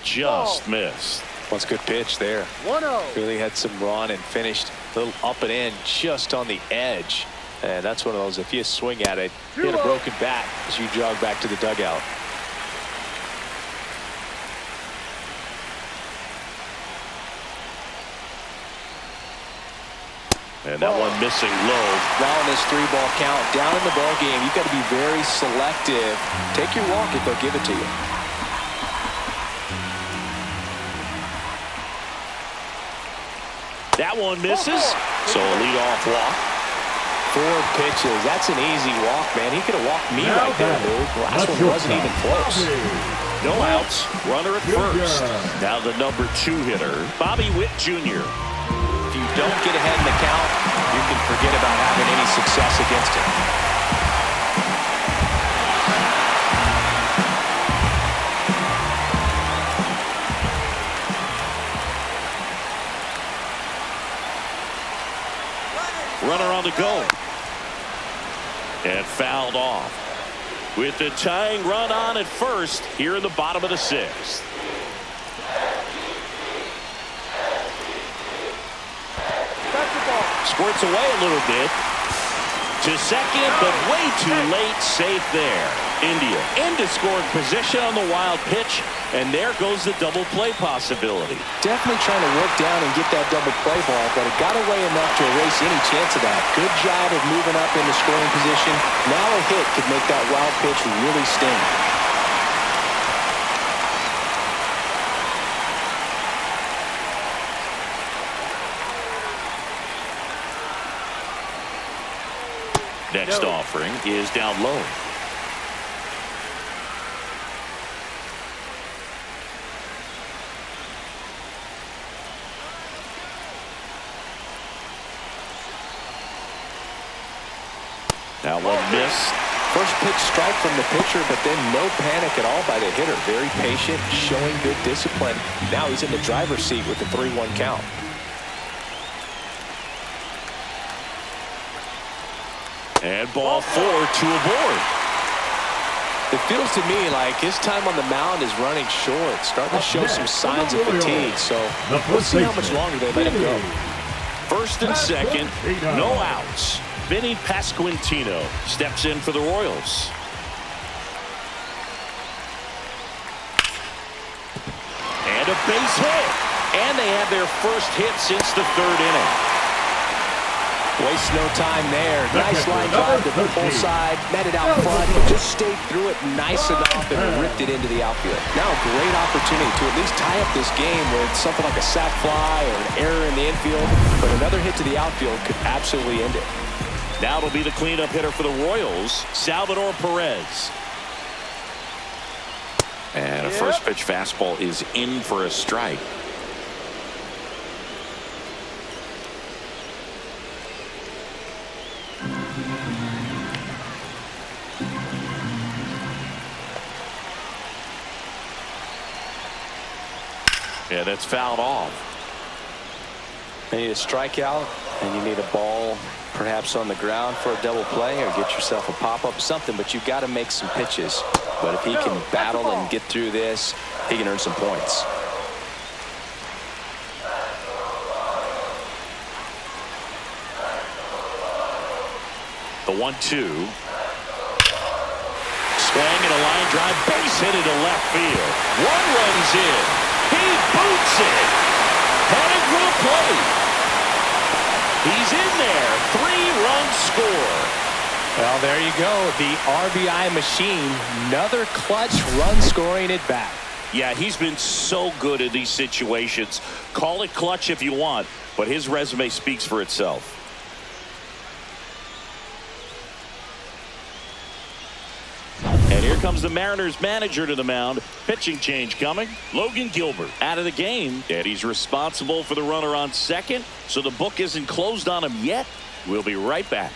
Speaker 2: Just missed.
Speaker 3: That's a good pitch there.
Speaker 6: 1-0.
Speaker 3: Really had some run and finished a little up and in just on the edge. And that's one of those, if you swing at it, you hit a broken bat as you jog back to the dugout.
Speaker 2: And that one missing low.
Speaker 3: Now in this 3-ball count, down in the ball game, you've got to be very selective. Take your walk if they'll give it to you.
Speaker 2: That one misses. So a leadoff walk.
Speaker 3: 4 pitches. That's an easy walk, man. He could have walked me right there, dude. The last one wasn't even close.
Speaker 2: No outs. Runner at first. Now the number 2 hitter, Bobby Witt Jr.
Speaker 3: If you don't get ahead in the count, you can forget about having any success against him.
Speaker 2: Runner on the go. And fouled off. With the tying run on at first here in the bottom of the 6th.
Speaker 6: That's the ball.
Speaker 2: Squirts away a little bit. To second, but way too late. Safe there. India into scoring position on the wild pitch, and there goes the double play possibility.
Speaker 3: Definitely trying to work down and get that double play ball, but it got away enough to erase any chance of that. Good job of moving up into scoring position. Now a hit could make that wild pitch really sting.
Speaker 2: Next offering is down low. Now one missed.
Speaker 3: First pitch strike from the pitcher, but then no panic at all by the hitter. Very patient, showing good discipline. Now he's in the driver's seat with the 3-1 count.
Speaker 2: And ball 4, 2 aboard.
Speaker 3: It feels to me like his time on the mound is running short, starting to show some signs of fatigue. So we'll see how much longer they let him go.
Speaker 2: First and second, no outs. Vinny Pasquantino steps in for the Royals. And a base hit. And they have their first hit since the 3rd inning.
Speaker 3: Waste no time there. Nice line drive to the full side. Met it out front, but just stayed through it nice enough and ripped it into the outfield. Now a great opportunity to at least tie up this game with something like a sac fly or an error in the infield. But another hit to the outfield could absolutely end it.
Speaker 2: Now it'll be the cleanup hitter for the Royals, Salvador Perez. And a first pitch fastball is in for a strike. Yeah, that's fouled off.
Speaker 3: You need a strikeout, and you need a ball perhaps on the ground for a double play, or get yourself a pop-up, something, but you've got to make some pitches. But if he can battle and get through this, he can earn some points.
Speaker 2: The 1-2. Swing and a line drive, base hit into left field. One runs in. He boots it. Heading for the plate. He's in there. 3-run score.
Speaker 3: Well, there you go. The RBI machine. Another clutch run scoring at bat.
Speaker 2: Yeah, he's been so good in these situations. Call it clutch if you want, but his resume speaks for itself. And here comes the Mariners manager to the mound. Pitching change coming. Logan Gilbert out of the game. And he's responsible for the runner on second. So the book isn't closed on him yet. We'll be right back.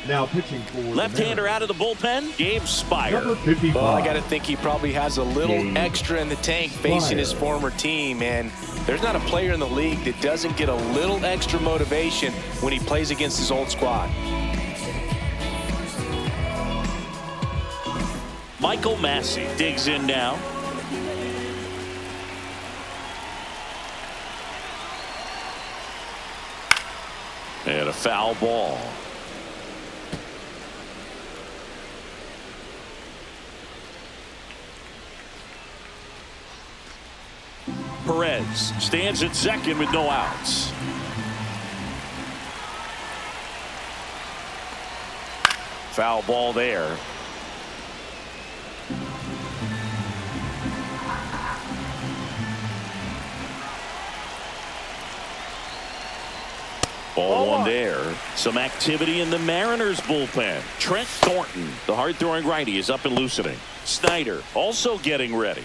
Speaker 5: Now pitching for
Speaker 2: left-hander out of the bullpen, Gabe Spire.
Speaker 5: Number 55.
Speaker 3: Well, I got to think he probably has a little extra in the tank facing his former team, and there's not a player in the league that doesn't get a little extra motivation when he plays against his old squad.
Speaker 2: Michael Massey digs in now. And a foul ball. Perez stands at second with no outs. Foul ball there. Ball one there. Some activity in the Mariners bullpen. Trent Thornton, the hard-throwing righty, is up and loosening. Snyder also getting ready.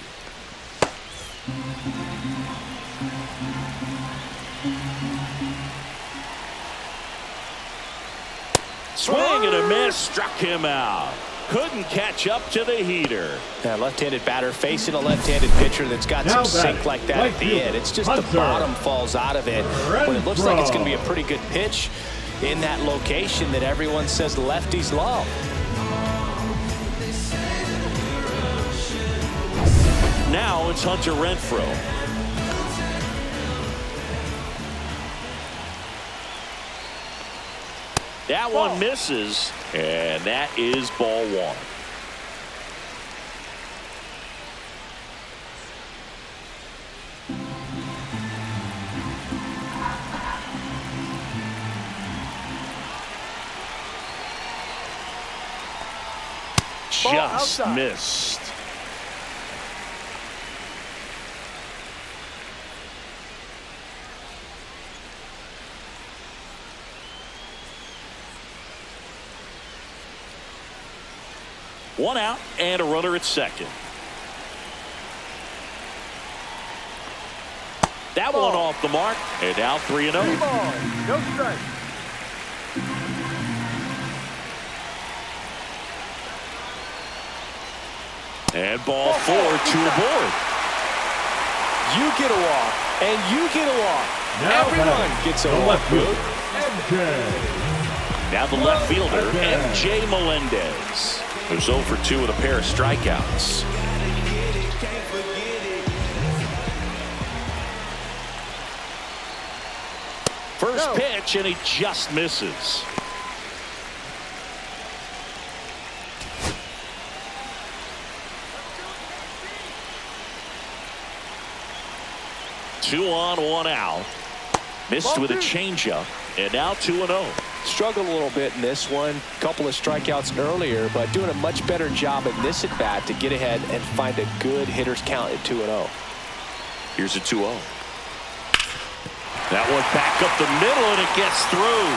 Speaker 2: Swing and a miss, struck him out. Couldn't catch up to the heater.
Speaker 3: A left-handed batter facing a left-handed pitcher that's got some sink like that at the end. It's just the bottom falls out of it when it looks like it's going to be a pretty good pitch in that location that everyone says lefties love.
Speaker 2: Now it's Hunter Renfroe. That one misses, and that is ball one. Just missed. One out and a runner at second. That one off the mark, and now 3-0.
Speaker 6: No strike.
Speaker 2: And ball four, two aboard.
Speaker 3: You get a walk, and you get a walk.
Speaker 5: Now
Speaker 3: everyone gets a walk.
Speaker 2: Now the left fielder, MJ Melendez, who's 0 for 2 with a pair of strikeouts. First pitch, and he just misses. Two on, one out. Missed with a changeup, and now 2-0.
Speaker 3: Struggled a little bit in this one. Couple of strikeouts earlier, but doing a much better job in this at bat to get ahead and find a good hitter's count at 2-0.
Speaker 2: Here's a 2-0. That one back up the middle, and it gets through.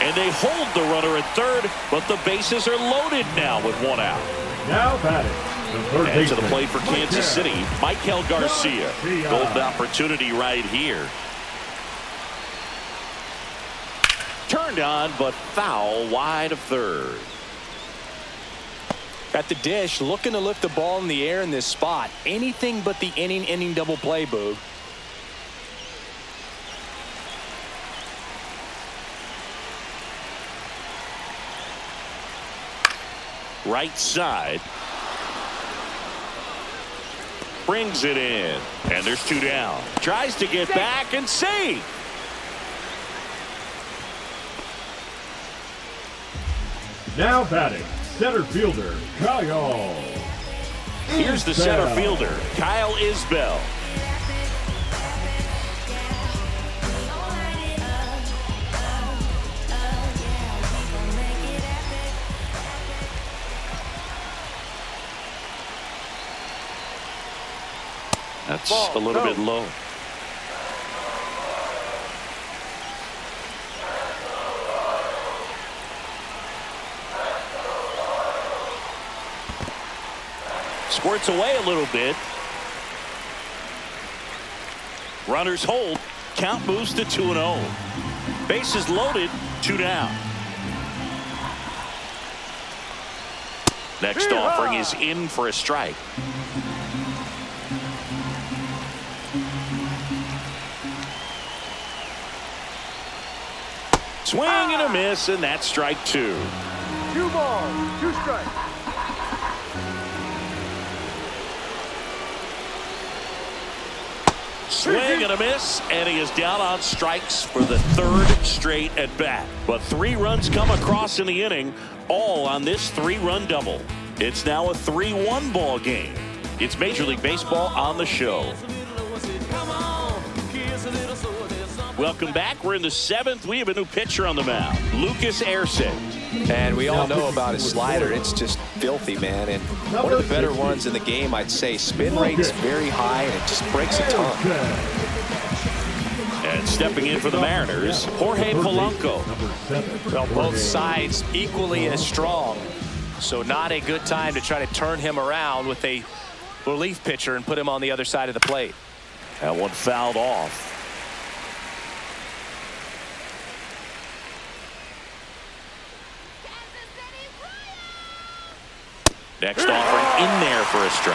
Speaker 2: And they hold the runner at third, but the bases are loaded now with one out.
Speaker 5: Now batting.
Speaker 2: And to the plate for Kansas City, Michael Garcia. Golden opportunity right here. Turned on, but foul wide of third.
Speaker 3: At the dish, looking to lift the ball in the air in this spot. Anything but the inning double play, Boog.
Speaker 2: Right side. Brings it in, and there's two down. Tries to get back and save.
Speaker 5: Now batting, center fielder, Kyle.
Speaker 2: Here's the center fielder, Kyle Isbell. That's a little bit low. Squirts away a little bit. Runners hold. Count moves to 2-0. Bases loaded, 2 down. Next offering is in for a strike. Swing and a miss, and that's strike 2.
Speaker 6: 2 balls, 2 strikes.
Speaker 2: Swing and a miss, and he is down on strikes for the 3rd straight at bat. But 3 runs come across in the inning, all on this 3-run double. It's now a 3-1 ball game. It's Major League Baseball on the show. Welcome back. We're in the 7th. We have a new pitcher on the mound, Lucas Erceg.
Speaker 3: And we all know about his slider. It's just filthy, man. And one of the better ones in the game, I'd say. Spin rate's very high, and it just breaks a ton.
Speaker 2: And stepping in for the Mariners, Jorge Polanco.
Speaker 3: Well, both sides equally as strong. So not a good time to try to turn him around with a relief pitcher and put him on the other side of the plate.
Speaker 2: That one fouled off. Next offering in there for a strike.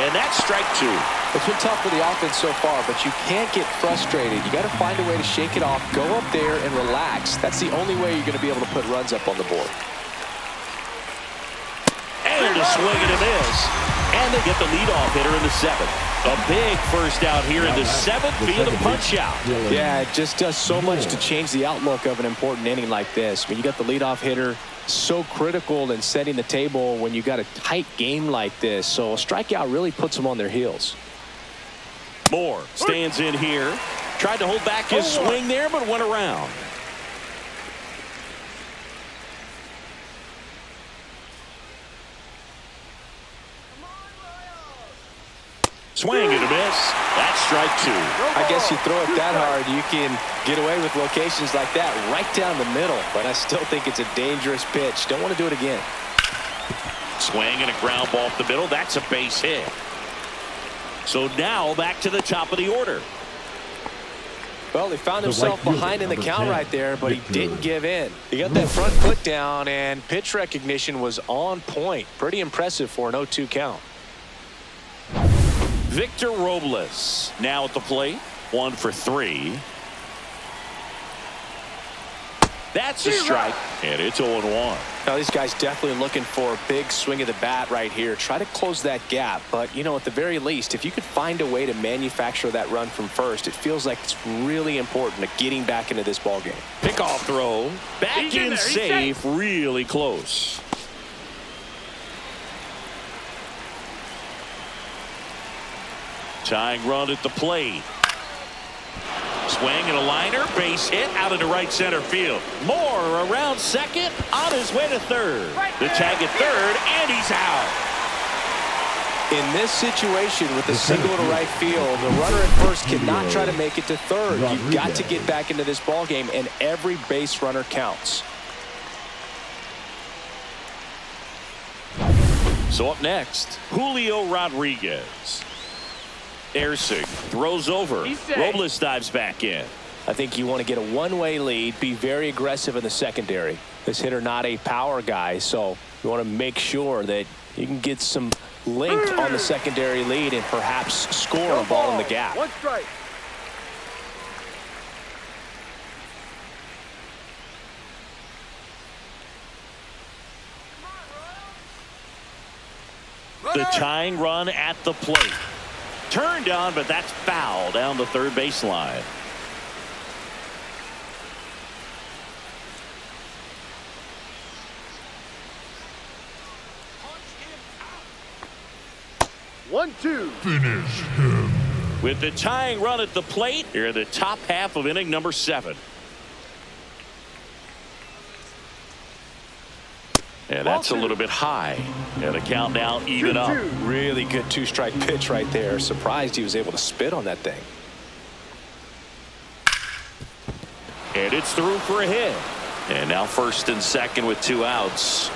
Speaker 2: And that's strike 2.
Speaker 3: It's been tough for the offense so far, but you can't get frustrated. You got to find a way to shake it off, go up there and relax. That's the only way you're going to be able to put runs up on the board.
Speaker 2: And a swing and a miss. And they get the leadoff hitter in the 7th. A big first out here in the 7th via the punch out.
Speaker 3: Yeah, it just does so much to change the outlook of an important inning like this. When you got the leadoff hitter, so critical in setting the table when you got a tight game like this. So a strikeout really puts them on their heels.
Speaker 2: Moore stands in here. Tried to hold back his swing there, but went around. Swing and a miss. That's strike 2.
Speaker 3: I guess you throw it that hard, you can get away with locations like that right down the middle. But I still think it's a dangerous pitch. Don't want to do it again.
Speaker 2: Swing and a ground ball up the middle. That's a base hit. So now back to the top of the order.
Speaker 3: Well, he found himself behind in the count right there, but he didn't give in. He got that front foot down, and pitch recognition was on point. Pretty impressive for an 0-2 count.
Speaker 2: Victor Robles now at the plate. 1 for 3. That's a strike, and it's 0-1.
Speaker 3: Now, these guys definitely looking for a big swing of the bat right here. Try to close that gap. But, you know, at the very least, if you could find a way to manufacture that run from first, it feels like it's really important to getting back into this ballgame.
Speaker 2: Pickoff throw. Back in safe. Really close. Tying run at the plate. Swing and a liner, base hit out into right center field. Moore around second, on his way to third. The tag at third, and he's out.
Speaker 3: In this situation with the single to right field, the runner at first cannot try to make it to third. You've got to get back into this ball game, and every base runner counts.
Speaker 2: So up next, Julio Rodriguez. Ersig throws over. Robles dives back in.
Speaker 3: I think you want to get a one-way lead, be very aggressive in the secondary. This hitter not a power guy, so you want to make sure that you can get some length on the secondary lead and perhaps score a ball in the gap.
Speaker 6: 1 strike.
Speaker 2: The tying run at the plate. Turned on, but that's foul down the third baseline.
Speaker 6: One, two.
Speaker 7: Finish him.
Speaker 2: With the tying run at the plate, here in the top half of inning number 7. And that's a little bit high. And the count now even up.
Speaker 3: Really good 2-strike pitch right there. Surprised he was able to spit on that thing.
Speaker 2: And it's through for a hit. And now first and second with 2 outs.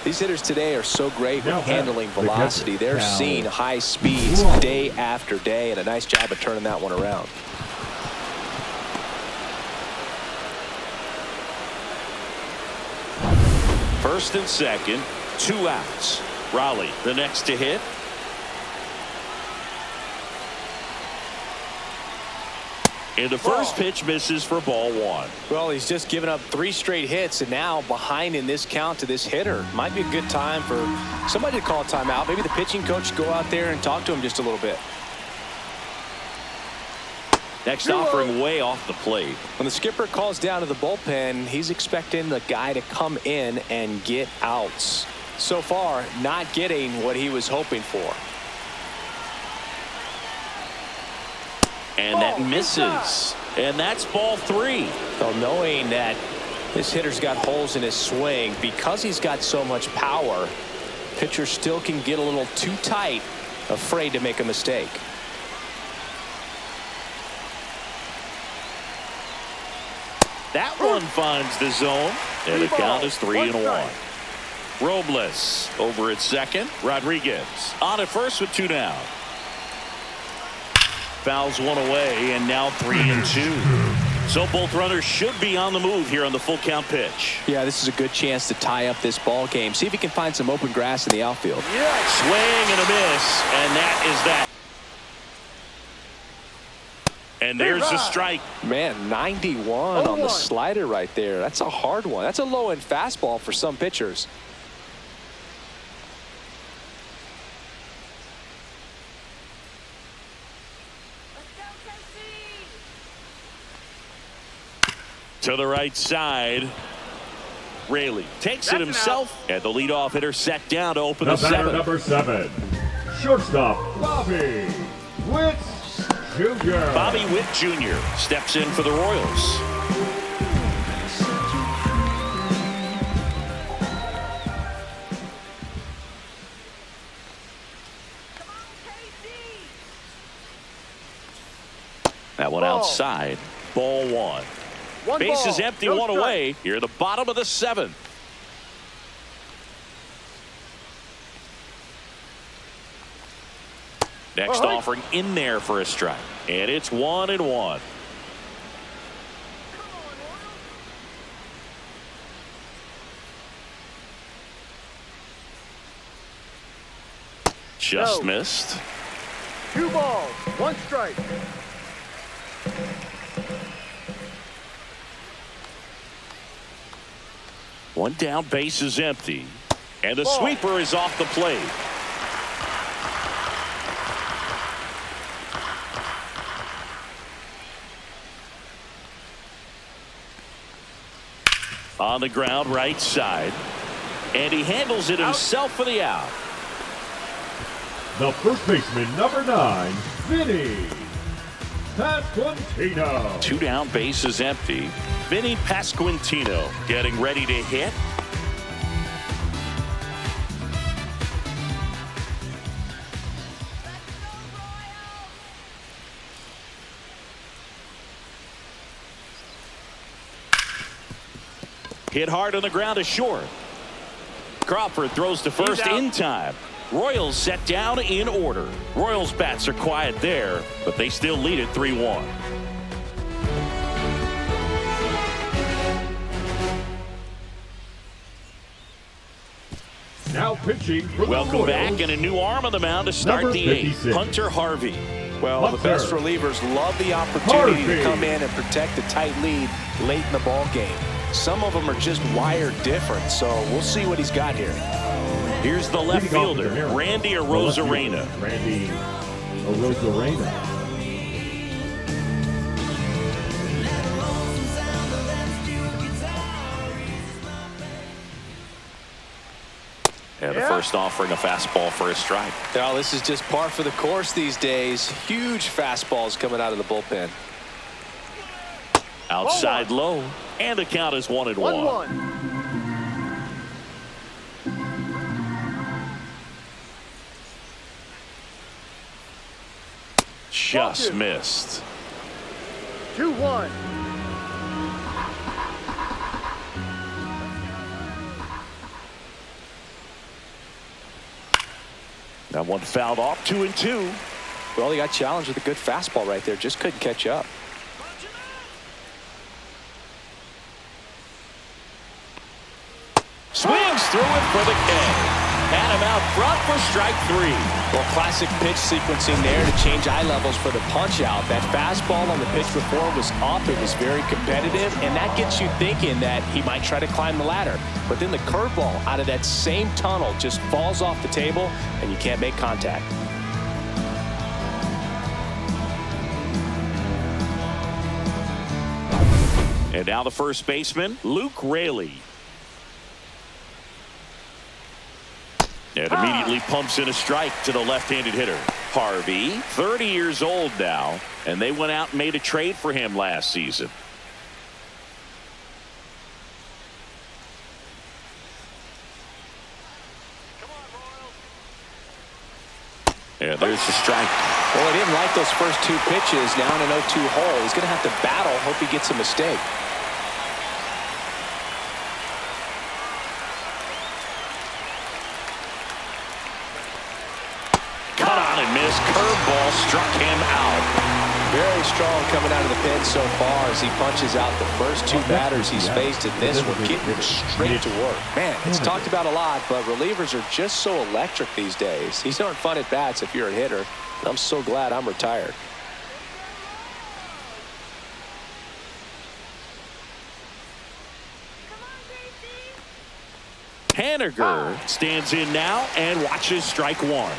Speaker 3: These hitters today are so great with handling velocity. They're seeing high speeds day after day, and a nice job of turning that one around.
Speaker 2: First and second, 2 outs. Raleigh, the next to hit. And the first pitch misses for ball 1.
Speaker 3: Well, he's just given up 3 straight hits, and now behind in this count to this hitter. Might be a good time for somebody to call a timeout. Maybe the pitching coach go out there and talk to him just a little bit.
Speaker 2: Next offering way off the plate.
Speaker 3: When the skipper calls down to the bullpen, he's expecting the guy to come in and get outs. So far, not getting what he was hoping for.
Speaker 2: And that misses. And that's ball 3.
Speaker 3: So knowing that this hitter's got holes in his swing, because he's got so much power, pitcher still can get a little too tight, afraid to make a mistake.
Speaker 2: That one finds the zone, and the count is 3-1. Robles over at second. Rodriguez on at first with 2 down. Fouls one away, and now 3-2. So both runners should be on the move here on the full count pitch.
Speaker 3: Yeah, this is a good chance to tie up this ball game. See if he can find some open grass in the outfield.
Speaker 2: Swing and a miss, and that is that. And there's the strike.
Speaker 3: Man, 91 on the slider right there. That's a hard one. That's a low-end fastball for some pitchers.
Speaker 2: To the right side. Raley takes it
Speaker 6: That's an
Speaker 2: himself, and the leadoff hitter set down to open
Speaker 5: The
Speaker 2: the
Speaker 5: batter,
Speaker 2: seventh.
Speaker 5: number 7. Shortstop, Bobby Witt Jr.
Speaker 2: Bobby Witt Jr. steps in for the Royals. That one
Speaker 6: Ball.
Speaker 2: outside. Ball 1.
Speaker 6: One
Speaker 2: Base is
Speaker 6: ball,
Speaker 2: empty,
Speaker 6: no
Speaker 2: one
Speaker 6: strike.
Speaker 2: away. Here at the bottom of the 7th. Next
Speaker 6: All right.
Speaker 2: offering in there for a strike. And it's 1-1. Just
Speaker 6: No.
Speaker 2: missed.
Speaker 6: 2 balls, 1 strike.
Speaker 2: One down, base is empty. And the
Speaker 6: Ball.
Speaker 2: sweeper is off the plate. On the ground, right side. And he handles it himself for the out.
Speaker 5: The first baseman, number 9, Vinny Pasquantino.
Speaker 2: 2 down, base is empty. Vinny Pasquantino getting ready to hit. Hit hard on the ground to short. Crawford throws to first in time. Royals set down in order. Royals bats are quiet there, but they still lead it 3-1.
Speaker 5: Now pitching for
Speaker 2: Welcome
Speaker 5: the
Speaker 2: back,
Speaker 5: Royals.
Speaker 2: and a new arm on the mound to start
Speaker 5: Number
Speaker 2: the 8th.
Speaker 5: 56.
Speaker 2: Hunter Harvey.
Speaker 3: Well, the
Speaker 5: Hunter.
Speaker 3: best relievers love the opportunity
Speaker 5: Harvey.
Speaker 3: to come in and protect a tight lead late in the ball game. Some of them are just wired different, so we'll see what he's got here.
Speaker 2: Here's the left
Speaker 5: Leading off with
Speaker 2: fielder,
Speaker 5: the Mariners.
Speaker 2: Randy
Speaker 5: The left fielder,
Speaker 2: Arozarena.
Speaker 5: Randy Arozarena.
Speaker 2: And the first offering a fastball for a strike.
Speaker 3: Now, this is just par for the course these days. Huge fastballs coming out of the bullpen.
Speaker 2: Outside low, and the count is 1-1.
Speaker 6: 1-1.
Speaker 2: Just missed.
Speaker 6: 2-1.
Speaker 2: That one fouled off, 2-2.
Speaker 3: Well, he got challenged with a good fastball right there. Just couldn't catch up.
Speaker 2: Swings through it for the K. Had him out front for strike 3.
Speaker 3: Well, classic pitch sequencing there to change eye levels for the punch out. That fastball on the pitch before was up. It was very competitive, and that gets you thinking that he might try to climb the ladder. But then the curveball out of that same tunnel just falls off the table, and you can't make contact.
Speaker 2: And now the first baseman, Luke Raley. And immediately pumps in a strike to the left-handed hitter. Harvey, 30 years old now, and they went out and made a trade for him last season. And there's the strike.
Speaker 3: Well, he didn't like those first 2 pitches. Now in an 0-2 hole. He's going to have to battle. Hope he gets a mistake.
Speaker 2: Cut on and missed. Curveball struck him out.
Speaker 3: Very strong coming out of the pen so far as he punches out the first 2 batters he's faced in this one, getting him straight to work. Man, it's talked about a lot, but relievers are just so electric these days. These aren't fun at bats if you're a hitter. I'm so glad I'm retired.
Speaker 2: Haniger stands in now and watches strike 1.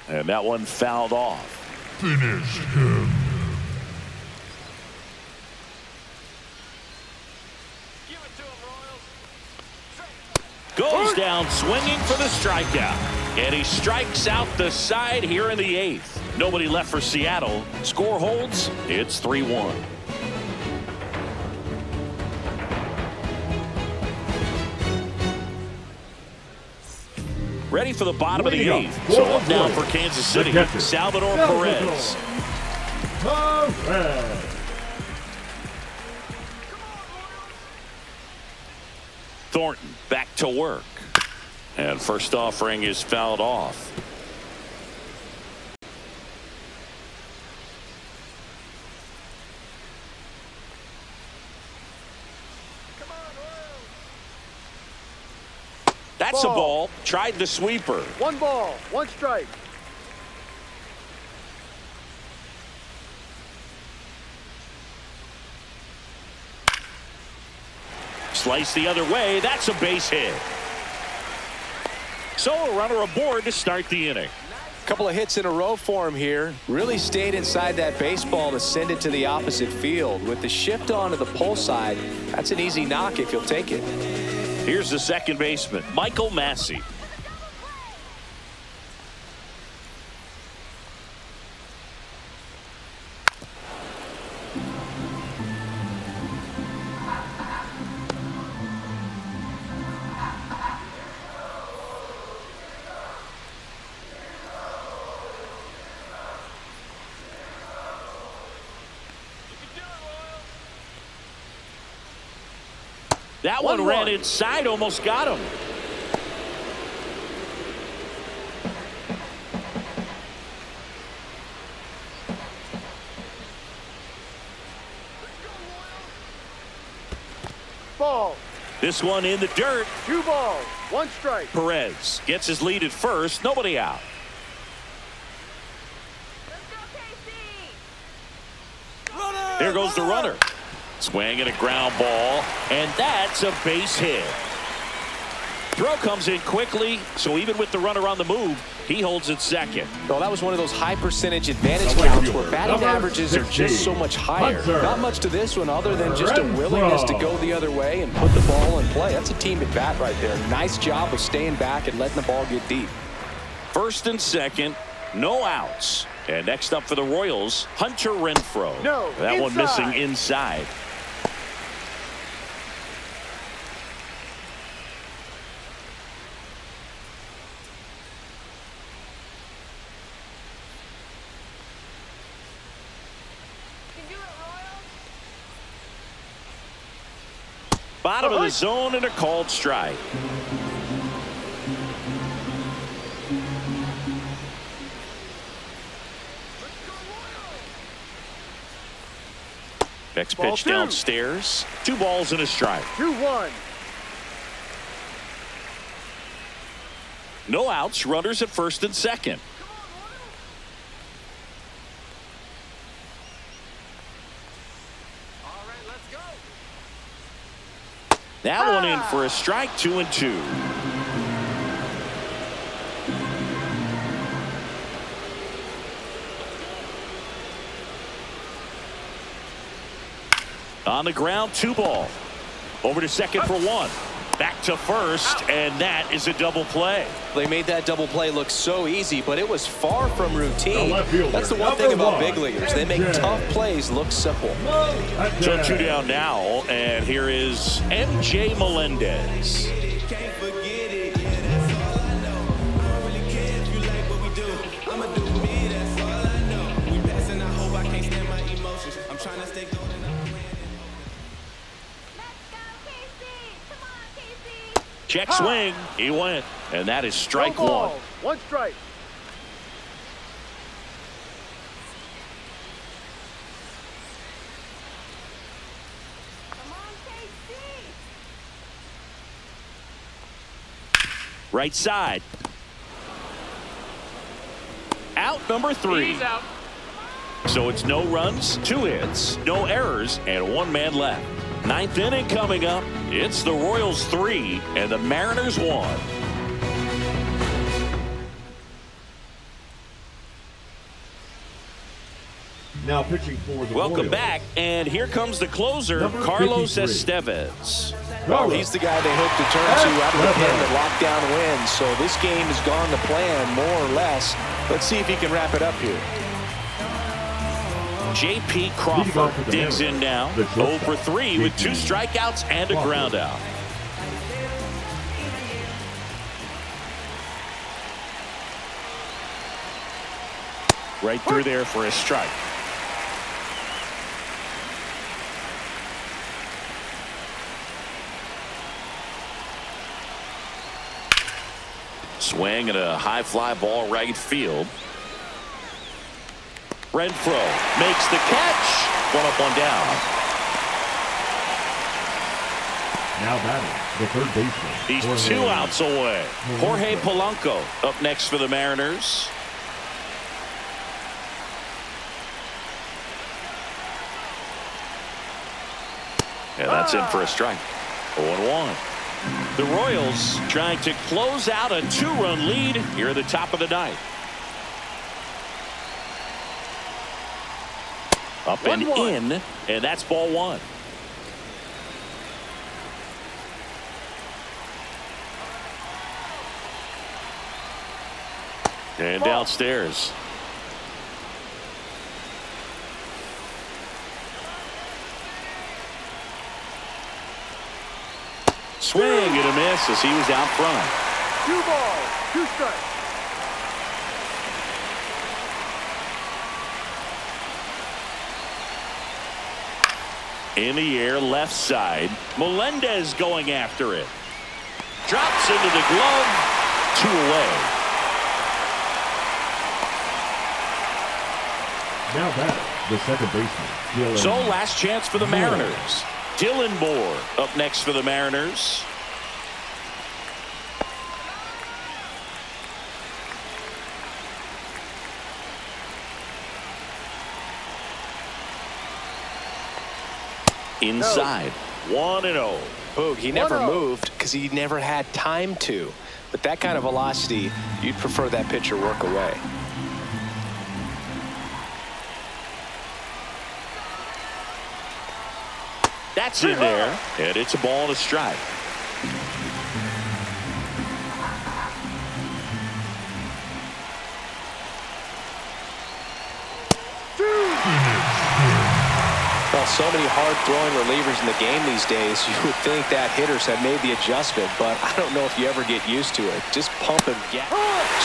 Speaker 2: And that one fouled off.
Speaker 7: Finish him.
Speaker 2: Goes down swinging for the strikeout. And he strikes out the side here in the 8th. Nobody left for Seattle. Score holds. It's 3-1. Ready for the bottom of the 8th. So up now for Kansas City. Salvador Perez. Thornton back to work. And first offering is fouled off. That's a ball. Tried the sweeper.
Speaker 6: 1 ball, 1 strike.
Speaker 2: Slice the other way. That's a base hit. So a runner aboard to start the inning.
Speaker 3: Couple of hits in a row for him here. Really stayed inside that baseball to send it to the opposite field. With the shift on to the pull side, that's an easy knock if you'll take it.
Speaker 2: Here's the second baseman, Michael Massey. That one ran inside, almost got him.
Speaker 6: Ball.
Speaker 2: This one in the dirt.
Speaker 6: 2 balls, 1 strike.
Speaker 2: Perez gets his lead at first, nobody out.
Speaker 4: Let's go, KC!
Speaker 2: There goes the runner. Swing and a ground ball, and that's a base hit. Throw comes in quickly, so even with the runner on the move, he holds it second.
Speaker 3: Well, that was one of those high percentage advantage counts where batting averages are just so much higher. Not much to this one other than just a willingness to go the other way and put the ball in play. That's a team at bat right there. Nice job of staying back and letting the ball get deep.
Speaker 2: First and second, no outs. And next up for the Royals, Hunter Renfroe.
Speaker 6: No,
Speaker 2: that one
Speaker 6: inside.
Speaker 2: missing inside. Bottom of the zone and a called strike. Next pitch downstairs. 2 balls and a strike.
Speaker 6: 2-1.
Speaker 2: No outs. Runners at first and second. That one in for a strike. 2-2. On the ground, 2 ball. Over to second for 1. Back to first, and that is a double play.
Speaker 3: They made that double play look so easy, but it was far from routine. That's the one thing about big leaguers. They make tough plays look simple.
Speaker 2: So 2 down now, and here is MJ Melendez. Check swing. He went. And that is strike 1.
Speaker 6: 1 strike.
Speaker 4: Come on, KC!
Speaker 2: Right side. Out number 3.
Speaker 1: He's out.
Speaker 2: So it's no runs, 2 hits, no errors, and 1 man left. 9th inning coming up. It's the Royals 3 and the Mariners 1.
Speaker 5: Now pitching for the
Speaker 2: Welcome
Speaker 5: Royals.
Speaker 2: back, and here comes the closer,
Speaker 5: Number
Speaker 2: Carlos
Speaker 5: 53.
Speaker 2: Estevez.
Speaker 3: Well, he's the guy they hope to turn to out of the pen to lock down wins. So this game has gone to plan, more or less. Let's see if he can wrap it up here.
Speaker 2: J.P. Crawford digs in now, 0 for 3 with 2 strikeouts and a ground out. Right through there for a strike. Swing and a high fly ball right field. Renfroe makes the catch. 1 up, 1 down.
Speaker 5: Now batting the third baseman.
Speaker 2: He's
Speaker 5: Jorge
Speaker 2: 2 outs away. Jorge Polanco up next for the Mariners. And that's in for a strike. 0-1. The Royals trying to close out a 2-run lead here at the top of the ninth. Up and in, and that's ball 1. And downstairs. Swing and a miss as he was out front.
Speaker 6: 2 balls, 2 strikes.
Speaker 2: In the air, left side. Melendez going after it. Drops into the glove. 2 away.
Speaker 5: Now batting the second baseman. Dylan
Speaker 2: So last chance for the Mariners. Dylan Moore up next for the Mariners. Inside. 1-0.
Speaker 3: Boog, he never
Speaker 6: 1-0.
Speaker 3: moved because he never had time to. But that kind of velocity, you'd prefer that pitcher work away.
Speaker 2: That's in there, and it's a ball and a strike.
Speaker 3: Well, so many hard-throwing relievers in the game these days, you would think that hitters have made the adjustment, but I don't know if you ever get used to it. Just pump and gas.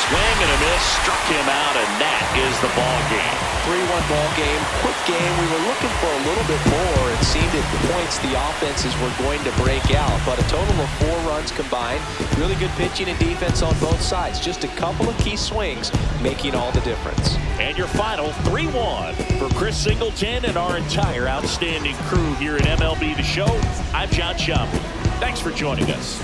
Speaker 2: Swing and a miss, struck him out, and that is the ball game.
Speaker 3: 3-1 ball game, quick game. We were looking for a little bit more. It seemed at points the offenses were going to break out, but a total of 4 runs combined. Really good pitching and defense on both sides. Just a couple of key swings making all the difference.
Speaker 2: And your final 3-1 for Chris Singleton and our entire outstanding crew here at MLB The Show. I'm John Schaffner. Thanks for joining us.